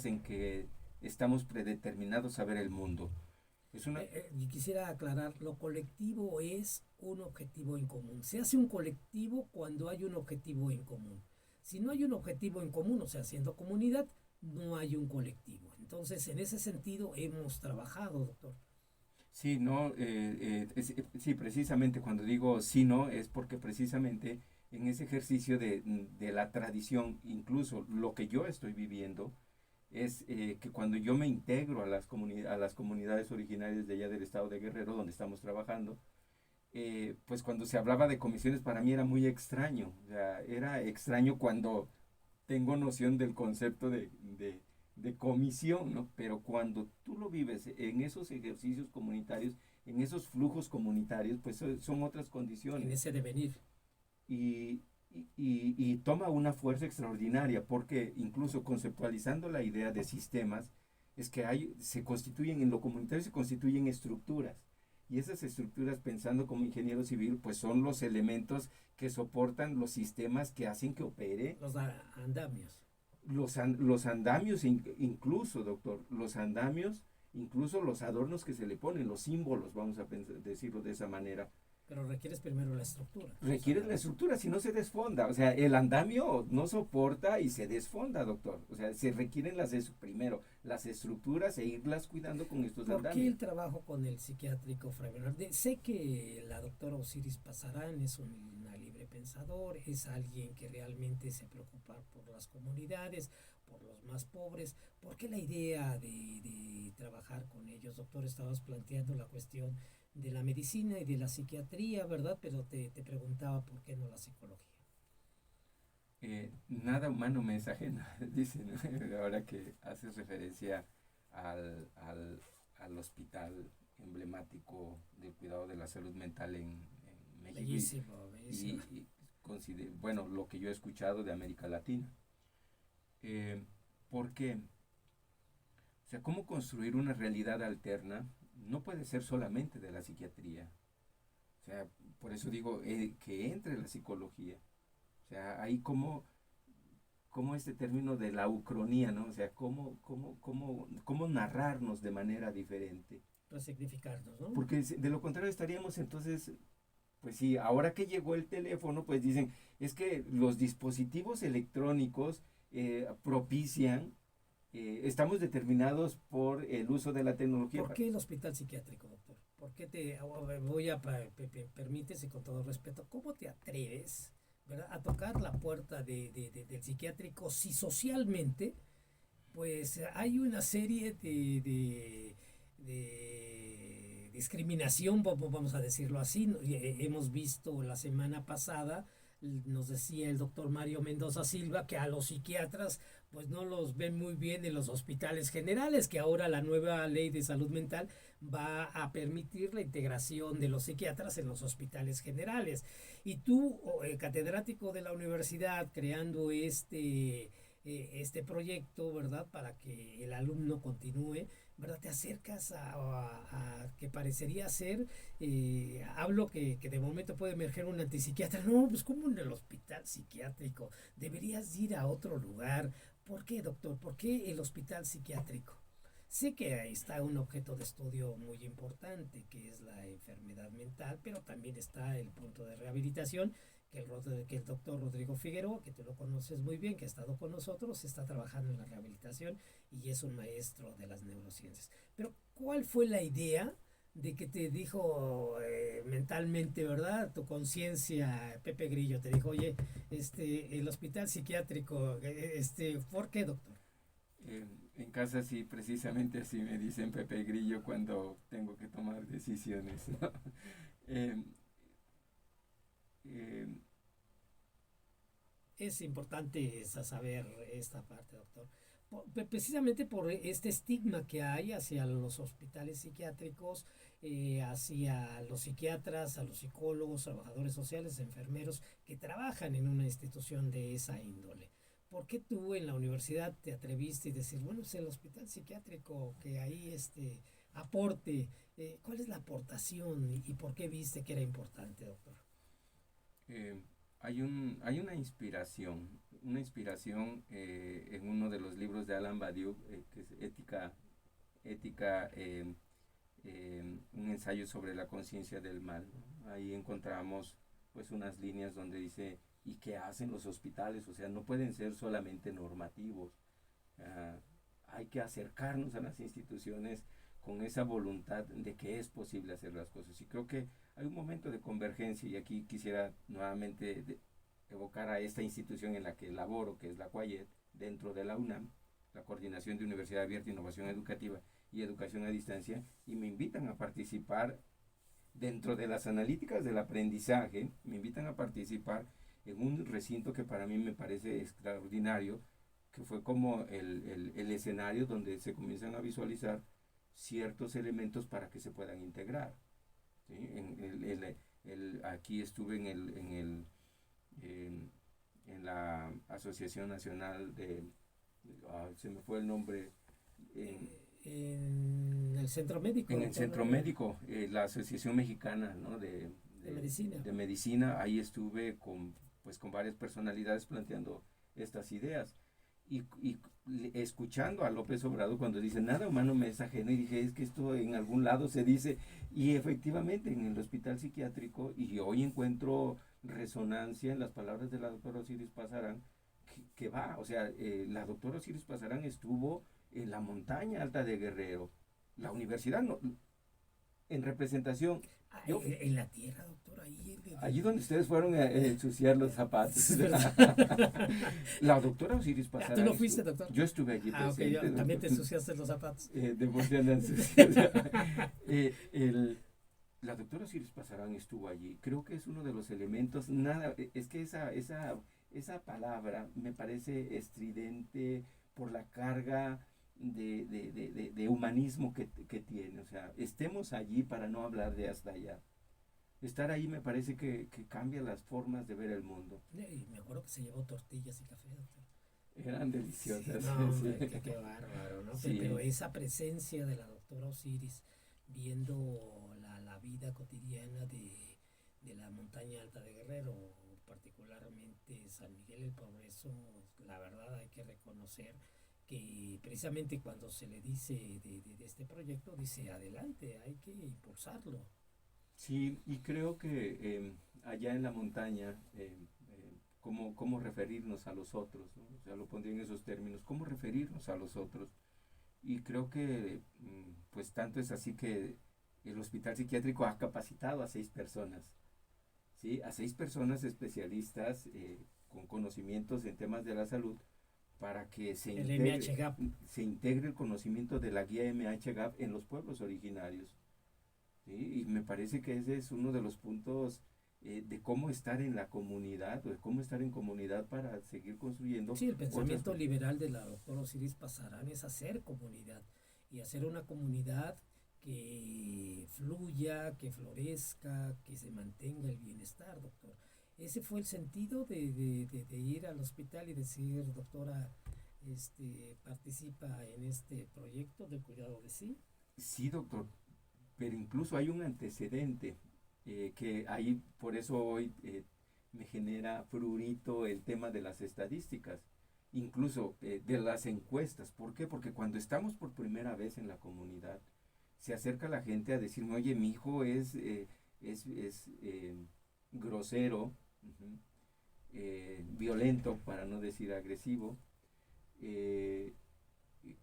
en que estamos predeterminados a ver el mundo. Y quisiera aclarar, lo colectivo es un objetivo en común. Se hace un colectivo cuando hay un objetivo en común. Si no hay un objetivo en común, o sea, siendo comunidad, no hay un colectivo. Entonces, en ese sentido, hemos trabajado, doctor. Sí, no, sí, precisamente cuando digo sí, no, es porque precisamente en ese ejercicio de la tradición, incluso lo que yo estoy viviendo, es que cuando yo me integro a a las comunidades originarias de allá del estado de Guerrero, donde estamos trabajando, pues cuando se hablaba de comisiones para mí era muy extraño. O sea, era extraño cuando tengo noción del concepto de comisión, ¿no? Pero cuando tú lo vives en esos ejercicios comunitarios, en esos flujos comunitarios, pues son otras En condiciones. ese devenir. Y, y toma una fuerza extraordinaria, porque incluso conceptualizando la idea de sistemas, es que se constituyen en lo comunitario, se constituyen estructuras. Y esas estructuras, pensando como ingeniero civil, pues son los elementos que soportan los sistemas que hacen que opere. Los andamios. Los andamios, incluso, doctor, los andamios, incluso los adornos que se le ponen, los símbolos, vamos a decirlo de esa manera. Pero requieres primero la estructura. Requiere la estructura, si no se desfonda. O sea, el andamio no soporta y se desfonda, doctor. O sea, se requieren primero las estructuras e irlas cuidando con estos andamios. ¿Por qué el trabajo con el psiquiátrico Fray Bernardo? Sé que la doctora Osiris Pasarán es una libre pensador, es alguien que realmente se preocupa por las comunidades, por los más pobres. ¿Por qué la idea de trabajar con ellos, doctor? Estabas planteando la cuestión de la medicina y de la psiquiatría, ¿verdad? Pero te preguntaba por qué no la psicología. Nada humano me es ajeno, dicen, ahora que haces referencia al hospital emblemático del cuidado de la salud mental en México. Bellísimo, bellísimo. Bueno, lo que yo he escuchado de América Latina. Porque, o sea, ¿cómo construir una realidad alterna? No puede ser solamente de la psiquiatría. O sea, por eso digo que entre la psicología. O sea, ahí como este término de la ucronía, ¿no? O sea, cómo narrarnos de manera diferente. Resignificarnos, ¿no? Porque de lo contrario estaríamos entonces, pues sí, ahora que llegó el teléfono, pues dicen, es que los dispositivos electrónicos propician, estamos determinados por el uso de la tecnología. ¿Por qué el hospital psiquiátrico, doctor? ¿Por qué permítese con todo respeto, cómo te atreves, ¿verdad?, a tocar la puerta del psiquiátrico si socialmente, pues hay una serie de discriminación, vamos a decirlo así? Hemos visto la semana pasada, nos decía el doctor Mario Mendoza Silva, que a los psiquiatras pues no los ven muy bien en los hospitales generales, que ahora la nueva ley de salud mental va a permitir la integración de los psiquiatras en los hospitales generales. Y tú, catedrático de la universidad, creando este proyecto, ¿verdad?, para que el alumno continúe, ¿verdad?, te acercas a que parecería ser, hablo que de momento puede emerger un antipsiquiatra. No, pues como en el hospital psiquiátrico, deberías ir a otro lugar. ¿Por qué, doctor? ¿Por qué el hospital psiquiátrico? Sé que ahí está un objeto de estudio muy importante, que es la enfermedad mental, pero también está el punto de rehabilitación, que el doctor Rodrigo Figueroa, que tú lo conoces muy bien, que ha estado con nosotros, está trabajando en la rehabilitación y es un maestro de las neurociencias. Pero, ¿cuál fue la idea de que te dijo mentalmente, ¿verdad?, tu conciencia, Pepe Grillo, te dijo, oye, el hospital psiquiátrico, ¿por qué, doctor? En casa sí, precisamente así me dicen Pepe Grillo cuando tengo que tomar decisiones, ¿no? eh, eh, Es importante saber esta parte, doctor. Precisamente por este estigma que hay hacia los hospitales psiquiátricos, hacia los psiquiatras, a los psicólogos, trabajadores sociales, enfermeros que trabajan en una institución de esa índole. ¿Por qué tú en la universidad te atreviste a decir, bueno, es el hospital psiquiátrico que ahí aporte? ¿Cuál es la aportación y por qué viste que era importante, doctor? hay una inspiración en uno de los libros de Alain Badiou, que es ética, un ensayo sobre la conciencia del mal, ¿no? Ahí encontramos pues unas líneas donde dice, ¿y qué hacen los hospitales? O sea, no pueden ser solamente normativos. Hay que acercarnos a las instituciones con esa voluntad de que es posible hacer las cosas. Y creo que hay un momento de convergencia, y aquí quisiera nuevamente evocar a esta institución en la que laboro, que es la CUAYED, dentro de la UNAM, la Coordinación de Universidad Abierta, Innovación Educativa y Educación a Distancia, y me invitan a participar dentro de las analíticas del aprendizaje, me invitan a participar en un recinto que para mí me parece extraordinario, que fue como el escenario donde se comienzan a visualizar ciertos elementos para que se puedan integrar, ¿sí? Aquí estuve en la Asociación Nacional se me fue el nombre, en el centro médico. En el centro médico, la Asociación Mexicana, ¿no?, de medicina, ahí estuve con varias personalidades planteando estas ideas. Y escuchando a López Obrador cuando dice nada humano me es ajeno, y dije, es que esto en algún lado se dice, y efectivamente en el hospital psiquiátrico, y hoy encuentro resonancia en las palabras de la doctora Osiris Pasarán, que va, o sea, la doctora Osiris Pasarán estuvo en la montaña alta de Guerrero, la universidad no, en representación. En la tierra, doctor, allí donde ustedes fueron a ensuciar los zapatos. La doctora Osiris Pasarán. ¿Tú no fuiste, doctor? Yo estuve allí presente. Okay, también te ensuciaste los zapatos. La doctora Osiris Pasarán estuvo allí. Creo que es uno de los elementos, es que esa palabra me parece estridente por la carga de humanismo que tiene. O sea, estemos allí para no hablar de hasta allá. Estar ahí me parece que cambia las formas de ver el mundo. Y me acuerdo que se llevó tortillas y café, doctor. Eran deliciosas. Sí, no, hombre, qué bárbaro, ¿no? Sí. Pero esa presencia de la doctora Osiris viendo la vida cotidiana de de la montaña alta de Guerrero, particularmente San Miguel el Progreso. La verdad hay que reconocer que precisamente cuando se le dice de este proyecto, dice adelante, hay que impulsarlo. Sí, y creo que allá en la montaña, cómo referirnos a los otros, ¿no? O sea, lo pondría en esos términos, cómo referirnos a los otros. Y creo que, pues tanto es así que el hospital psiquiátrico ha capacitado a 6 personas, ¿sí? A 6 personas especialistas con conocimientos en temas de la salud para que El MHGAP. se integre el conocimiento de la guía MHGAP en los pueblos originarios. ¿Sí? Y me parece que ese es uno de los puntos de cómo estar en la comunidad o de cómo estar en comunidad para seguir construyendo. Sí, el pensamiento liberal de la doctora Osiris Pasarán es hacer comunidad y hacer una comunidad que fluya, que florezca, que se mantenga el bienestar, doctor. Ese fue el sentido de ir al hospital y decir, doctora, participa en este proyecto del cuidado de sí. Sí, doctor, pero incluso hay un antecedente que ahí, por eso hoy me genera prurito el tema de las estadísticas, incluso de las encuestas. ¿Por qué? Porque cuando estamos por primera vez en la comunidad, se acerca la gente a decirme, oye, mi hijo es grosero, violento, para no decir agresivo, que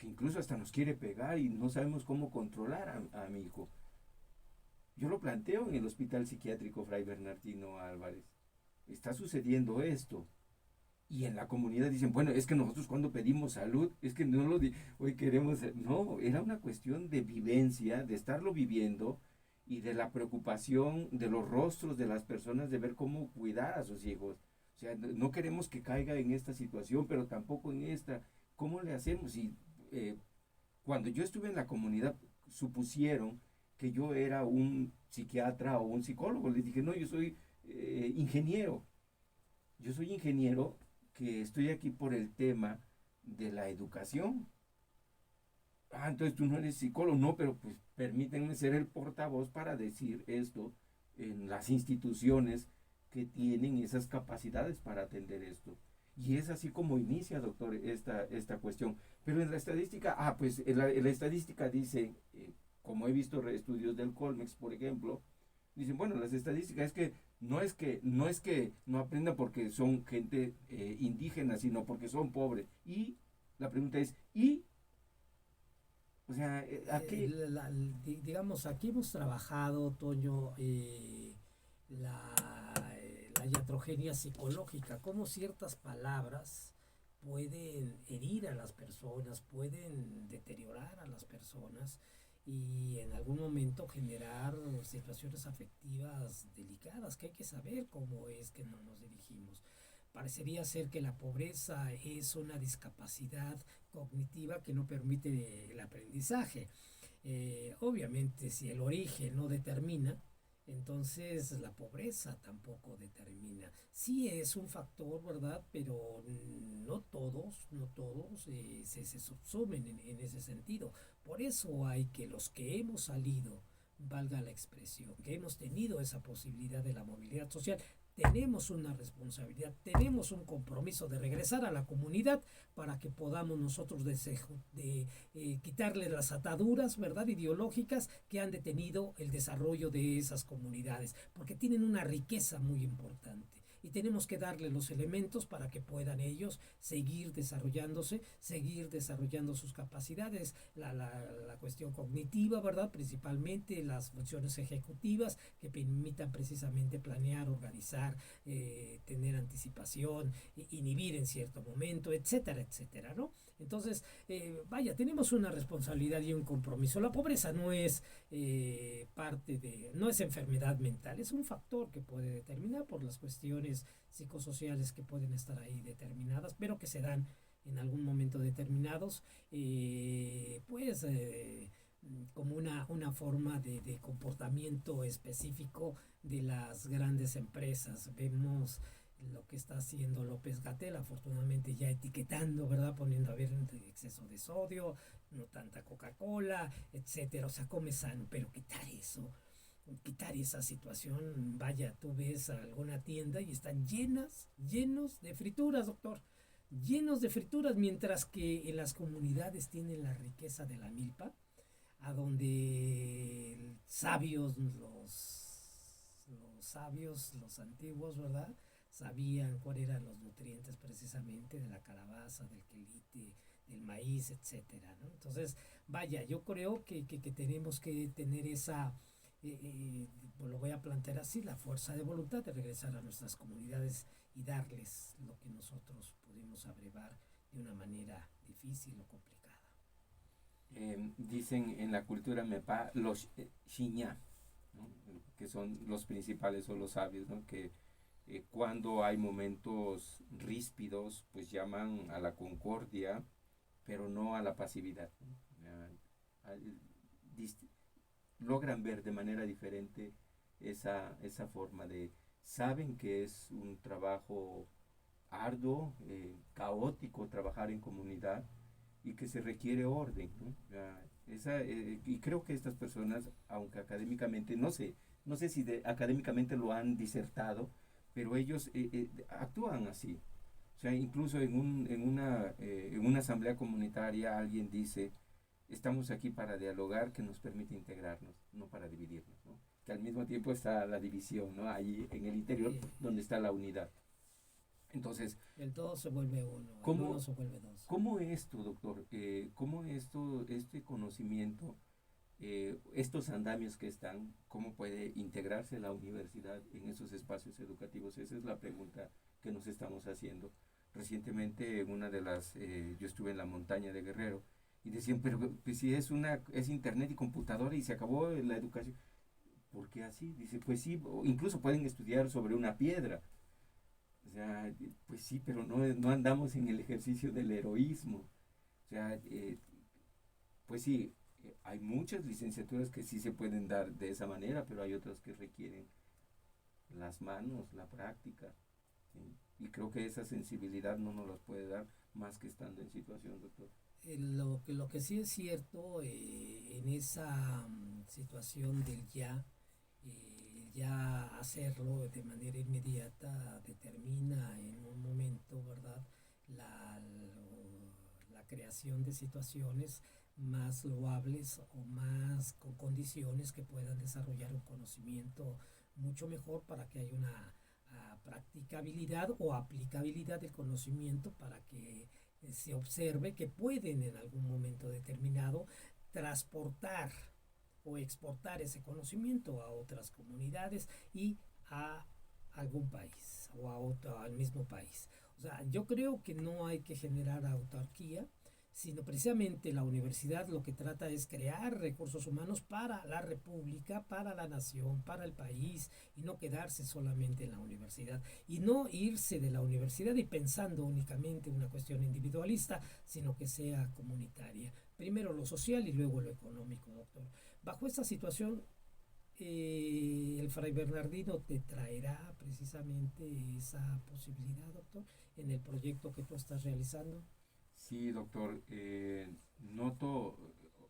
incluso hasta nos quiere pegar y no sabemos cómo controlar a mi hijo. Yo lo planteo en el Hospital Psiquiátrico Fray Bernardino Álvarez. Está sucediendo esto. Y en la comunidad dicen, bueno, es que nosotros cuando pedimos salud, es que no hoy queremos... No, era una cuestión de vivencia, de estarlo viviendo y de la preocupación de los rostros de las personas de ver cómo cuidar a sus hijos. O sea, no queremos que caiga en esta situación, pero tampoco en esta. ¿Cómo le hacemos? Y cuando yo estuve en la comunidad, supusieron que yo era un psiquiatra o un psicólogo. Les dije, no, yo soy ingeniero. Yo soy ingeniero que estoy aquí por el tema de la educación. Ah, entonces tú no eres psicólogo. No, pero pues permítanme ser el portavoz para decir esto en las instituciones que tienen esas capacidades para atender esto. Y es así como inicia, doctor, esta cuestión. Pero en la estadística, pues la estadística dice, como he visto estudios del Colmex, por ejemplo, dicen, bueno, las estadísticas es que no es que no aprendan porque son gente indígena, sino porque son pobres. Y la pregunta es, ¿y? O sea, aquí... digamos, aquí hemos trabajado, Toño, la iatrogenia psicológica, cómo ciertas palabras pueden herir a las personas, pueden deteriorar a las personas y en algún momento generar situaciones afectivas delicadas, que hay que saber cómo es que nos dirigimos. Parecería ser que la pobreza es una discapacidad cognitiva que no permite el aprendizaje. Obviamente, si el origen no determina, entonces la pobreza tampoco determina. Sí es un factor, ¿verdad? Pero no todos se subsumen en ese sentido. Por eso hay que los que hemos salido, valga la expresión, que hemos tenido esa posibilidad de la movilidad social, tenemos una responsabilidad, tenemos un compromiso de regresar a la comunidad para que podamos nosotros quitarle las ataduras, ¿verdad?, ideológicas que han detenido el desarrollo de esas comunidades, porque tienen una riqueza muy importante. Y tenemos que darle los elementos para que puedan ellos seguir desarrollándose, seguir desarrollando sus capacidades, la cuestión cognitiva, ¿verdad? Principalmente las funciones ejecutivas que permitan precisamente planear, organizar, tener anticipación, inhibir en cierto momento, etcétera, etcétera, ¿no? Entonces, tenemos una responsabilidad y un compromiso. La pobreza no es no es enfermedad mental, es un factor que puede determinar por las cuestiones psicosociales que pueden estar ahí determinadas, pero que se dan en algún momento determinados, como una forma de comportamiento específico de las grandes empresas. Vemos lo que está haciendo López-Gatell, afortunadamente ya etiquetando, ¿verdad?, poniendo a ver exceso de sodio, no tanta Coca-Cola, etcétera. O sea, come sano, pero quitar eso quitar esa situación. Vaya, tú ves alguna tienda y están llenos de frituras, doctor, llenos de frituras, mientras que en las comunidades tienen la riqueza de la milpa, a donde sabios, los sabios, los antiguos, ¿verdad? Sabían cuáles eran los nutrientes precisamente de la calabaza, del quelite, del maíz, etcétera, ¿no? Entonces, vaya, yo creo que tenemos que tener esa, lo voy a plantear así, la fuerza de voluntad de regresar a nuestras comunidades y darles lo que nosotros pudimos abrevar de una manera difícil o complicada. Dicen en la cultura Mepa los Xiñá, ¿no? Que son los principales o los sabios, ¿no? Que cuando hay momentos ríspidos, pues llaman a la concordia, pero no a la pasividad, ¿no? Logran ver de manera diferente esa forma de, saben que es un trabajo arduo, caótico trabajar en comunidad y que se requiere orden, ¿no? Y creo que estas personas, aunque académicamente, no sé si académicamente lo han disertado, pero ellos actúan así. O sea, incluso en una asamblea comunitaria alguien dice, estamos aquí para dialogar, que nos permite integrarnos, no para dividirnos, ¿no? Que al mismo tiempo está la división, ¿no? Ahí en el interior, donde está la unidad. Entonces, el todo se vuelve uno, ¿cómo, el uno se vuelve dos. ¿cómo esto, doctor, cómo este conocimiento, estos andamios que están, cómo puede integrarse la universidad en esos espacios educativos? Esa es la pregunta que nos estamos haciendo. Recientemente en una de las, yo estuve en la montaña de Guerrero y decían, pero pues, si es internet y computadora y se acabó la educación, ¿por qué así? Dice, pues sí, incluso pueden estudiar sobre una piedra. O sea, pues sí, pero no andamos en el ejercicio del heroísmo. O sea, pues sí, hay muchas licenciaturas que sí se pueden dar de esa manera, pero hay otras que requieren las manos, la práctica, ¿sí? Y creo que esa sensibilidad no nos las puede dar más que estando en situación, doctor. Lo que sí es cierto, en esa situación del ya hacerlo de manera inmediata determina en un momento, ¿verdad?, la creación de situaciones más loables o más con condiciones que puedan desarrollar un conocimiento mucho mejor para que haya una practicabilidad o aplicabilidad del conocimiento, para que se observe que pueden en algún momento determinado transportar o exportar ese conocimiento a otras comunidades y a algún país o al mismo país. O sea, yo creo que no hay que generar autarquía, sino precisamente la universidad lo que trata es crear recursos humanos para la república, para la nación, para el país, y no quedarse solamente en la universidad, y no irse de la universidad y pensando únicamente en una cuestión individualista, sino que sea comunitaria. Primero lo social y luego lo económico, doctor. Bajo esta situación, el Fray Bernardino te traerá precisamente esa posibilidad, doctor, en el proyecto que tú estás realizando. Sí, doctor, noto,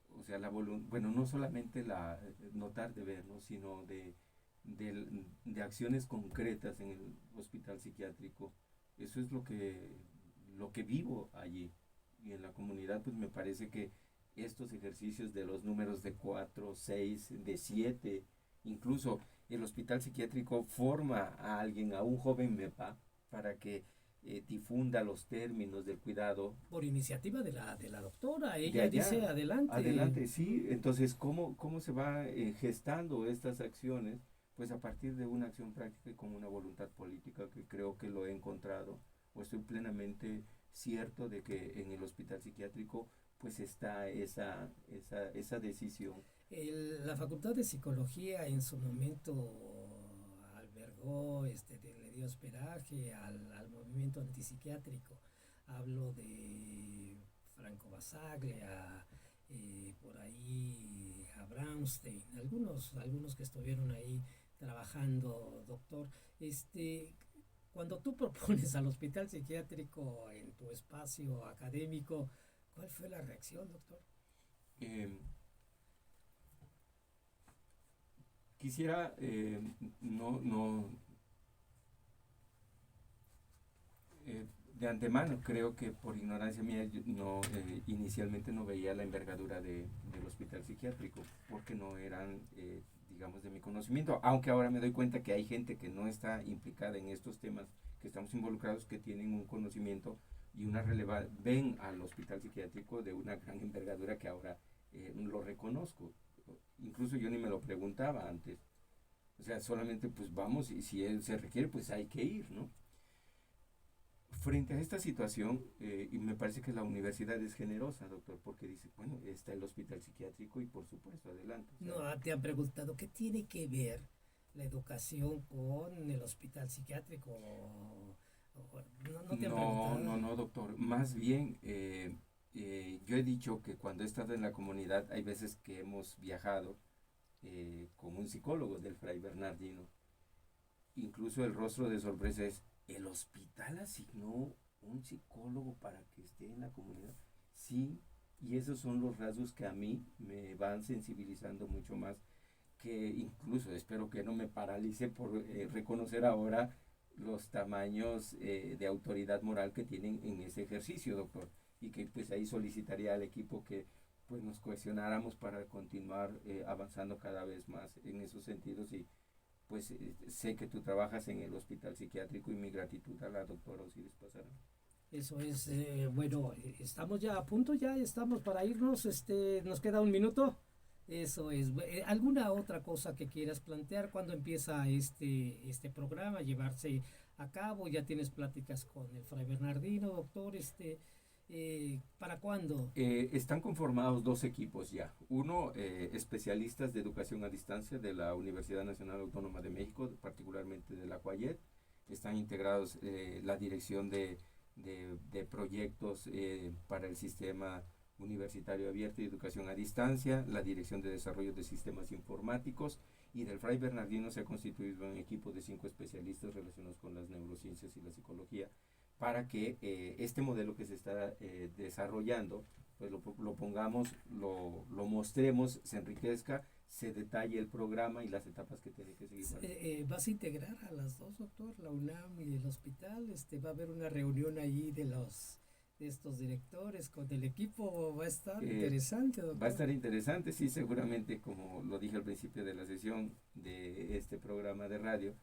o sea, bueno, no solamente notar de ver, ¿no? Sino de acciones concretas en el hospital psiquiátrico. Eso es lo que vivo allí. Y en la comunidad, pues me parece que estos ejercicios de los números de 4, 6, de 7, incluso el hospital psiquiátrico forma a alguien, a un joven MEPA, para que difunda los términos del cuidado. Por iniciativa de la doctora, ella dice adelante. Adelante, sí. Entonces, ¿cómo se va gestando estas acciones? Pues a partir de una acción práctica y con una voluntad política, que creo que lo he encontrado, o estoy plenamente cierto de que en el hospital psiquiátrico pues está esa decisión. La Facultad de Psicología en su momento albergó, le dio hospedaje al movimiento antipsiquiátrico. Hablo de Franco Basaglia, por ahí a Brownstein, algunos que estuvieron ahí trabajando, doctor. Cuando tú propones al hospital psiquiátrico en tu espacio académico, ¿cuál fue la reacción, doctor? Quisiera, de antemano, creo que por ignorancia mía, inicialmente no veía la envergadura del hospital psiquiátrico, porque no eran, digamos, de mi conocimiento, aunque ahora me doy cuenta que hay gente que no está implicada en estos temas, que estamos involucrados, que tienen un conocimiento y una relevancia, ven al hospital psiquiátrico de una gran envergadura que ahora lo reconozco. Incluso yo ni me lo preguntaba antes. O sea, solamente pues vamos y si él se requiere, pues hay que ir, ¿no? Frente a esta situación, y me parece que la universidad es generosa, doctor, porque dice, bueno, está el hospital psiquiátrico y por supuesto, adelante. O sea, No, te han preguntado qué tiene que ver la educación con el hospital psiquiátrico. No te han preguntado. no, doctor. Más bien, yo he dicho que cuando he estado en la comunidad, hay veces que hemos viajado con un psicólogo del Fray Bernardino. Incluso el rostro de sorpresa es, ¿el hospital asignó un psicólogo para que esté en la comunidad? Sí, y esos son los rasgos que a mí me van sensibilizando mucho más, que incluso espero que no me paralice por reconocer ahora los tamaños de autoridad moral que tienen en ese ejercicio, doctor, y que pues ahí solicitaría al equipo que pues nos cohesionáramos para continuar avanzando cada vez más en esos sentidos. Y pues sé que tú trabajas en el hospital psiquiátrico y mi gratitud a la doctora Osiris Pasarán. Eso es, bueno, estamos ya a punto, ya estamos para irnos, nos queda un minuto. Eso es. ¿Alguna otra cosa que quieras plantear cuando empieza este programa a llevarse a cabo? Ya tienes pláticas con el Fray Bernardino, doctor, ¿para cuándo? Están conformados dos equipos ya. Uno, especialistas de educación a distancia de la Universidad Nacional Autónoma de México, particularmente de la UAYED. Están integrados la dirección de proyectos para el sistema universitario abierto y educación a distancia, la dirección de desarrollo de sistemas informáticos, y del Fray Bernardino se ha constituido un equipo de 5 especialistas relacionados con las neurociencias y la psicología, para que este modelo que se está desarrollando, pues lo pongamos, lo mostremos, se enriquezca, se detalle el programa y las etapas que tiene que seguir. ¿Vas a integrar a las dos, doctor, la UNAM y el hospital? ¿Va a haber una reunión allí de estos directores con el equipo? Va a estar interesante, doctor. Va a estar interesante, sí, seguramente, como lo dije al principio de la sesión de este programa de radio,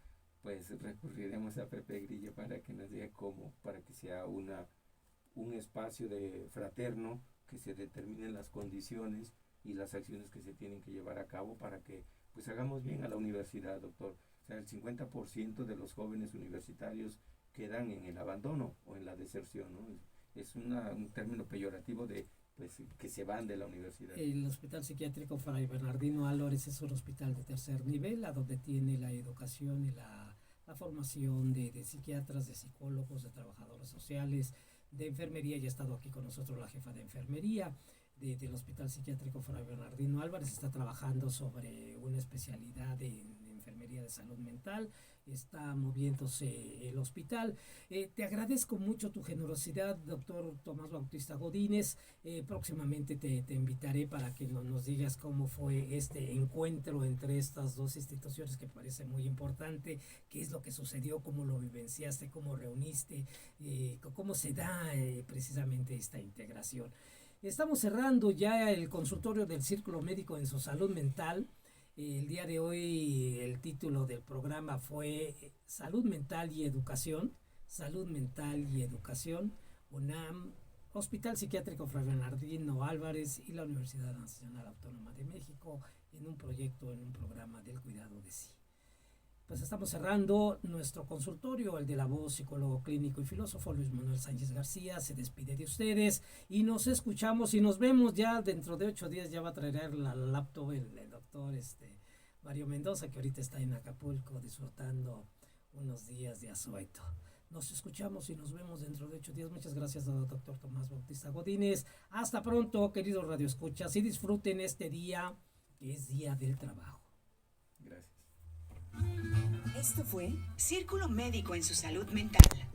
pues recurriremos a Pepe Grillo para que nos diga cómo, para que sea un espacio de fraterno, que se determinen las condiciones y las acciones que se tienen que llevar a cabo para que pues hagamos bien a la universidad, doctor. O sea, el 50% de los jóvenes universitarios quedan en el abandono o en la deserción, ¿no? Es un término peyorativo de pues que se van de la universidad. El Hospital Psiquiátrico Fray Bernardino Álvarez es un hospital de tercer nivel, a donde tiene la educación y la formación de psiquiatras, de psicólogos, de trabajadores sociales, de enfermería. Ya ha estado aquí con nosotros la jefa de enfermería del Hospital Psiquiátrico Fray Bernardino Álvarez. Está trabajando sobre una especialidad en enfermería de salud mental. Está moviéndose el hospital. Te agradezco mucho tu generosidad, doctor Tomás Bautista Godínez. Próximamente te invitaré para que nos digas cómo fue este encuentro entre estas dos instituciones, que parece muy importante. ¿Qué es lo que sucedió? ¿Cómo lo vivenciaste? ¿Cómo reuniste? ¿Cómo se da precisamente esta integración? Estamos cerrando ya el consultorio del Círculo Médico en su salud mental. El día de hoy el título del programa fue Salud Mental y Educación. Salud Mental y Educación, UNAM, Hospital Psiquiátrico Fray Bernardino Álvarez y la Universidad Nacional Autónoma de México, en un programa del cuidado de sí. Pues estamos cerrando nuestro consultorio. El de la voz, psicólogo clínico y filósofo Luis Manuel Sánchez García se despide de ustedes y nos escuchamos y nos vemos ya dentro de 8 días. Ya va a traer la laptop el doctor Mario Mendoza, que ahorita está en Acapulco disfrutando unos días de asueto. Nos escuchamos y nos vemos dentro de 8 días. Muchas gracias, doctor Tomás Bautista Godínez. Hasta pronto, queridos radioescuchas, y disfruten este día, que es Día del Trabajo. Gracias. Esto fue Círculo Médico en su salud mental.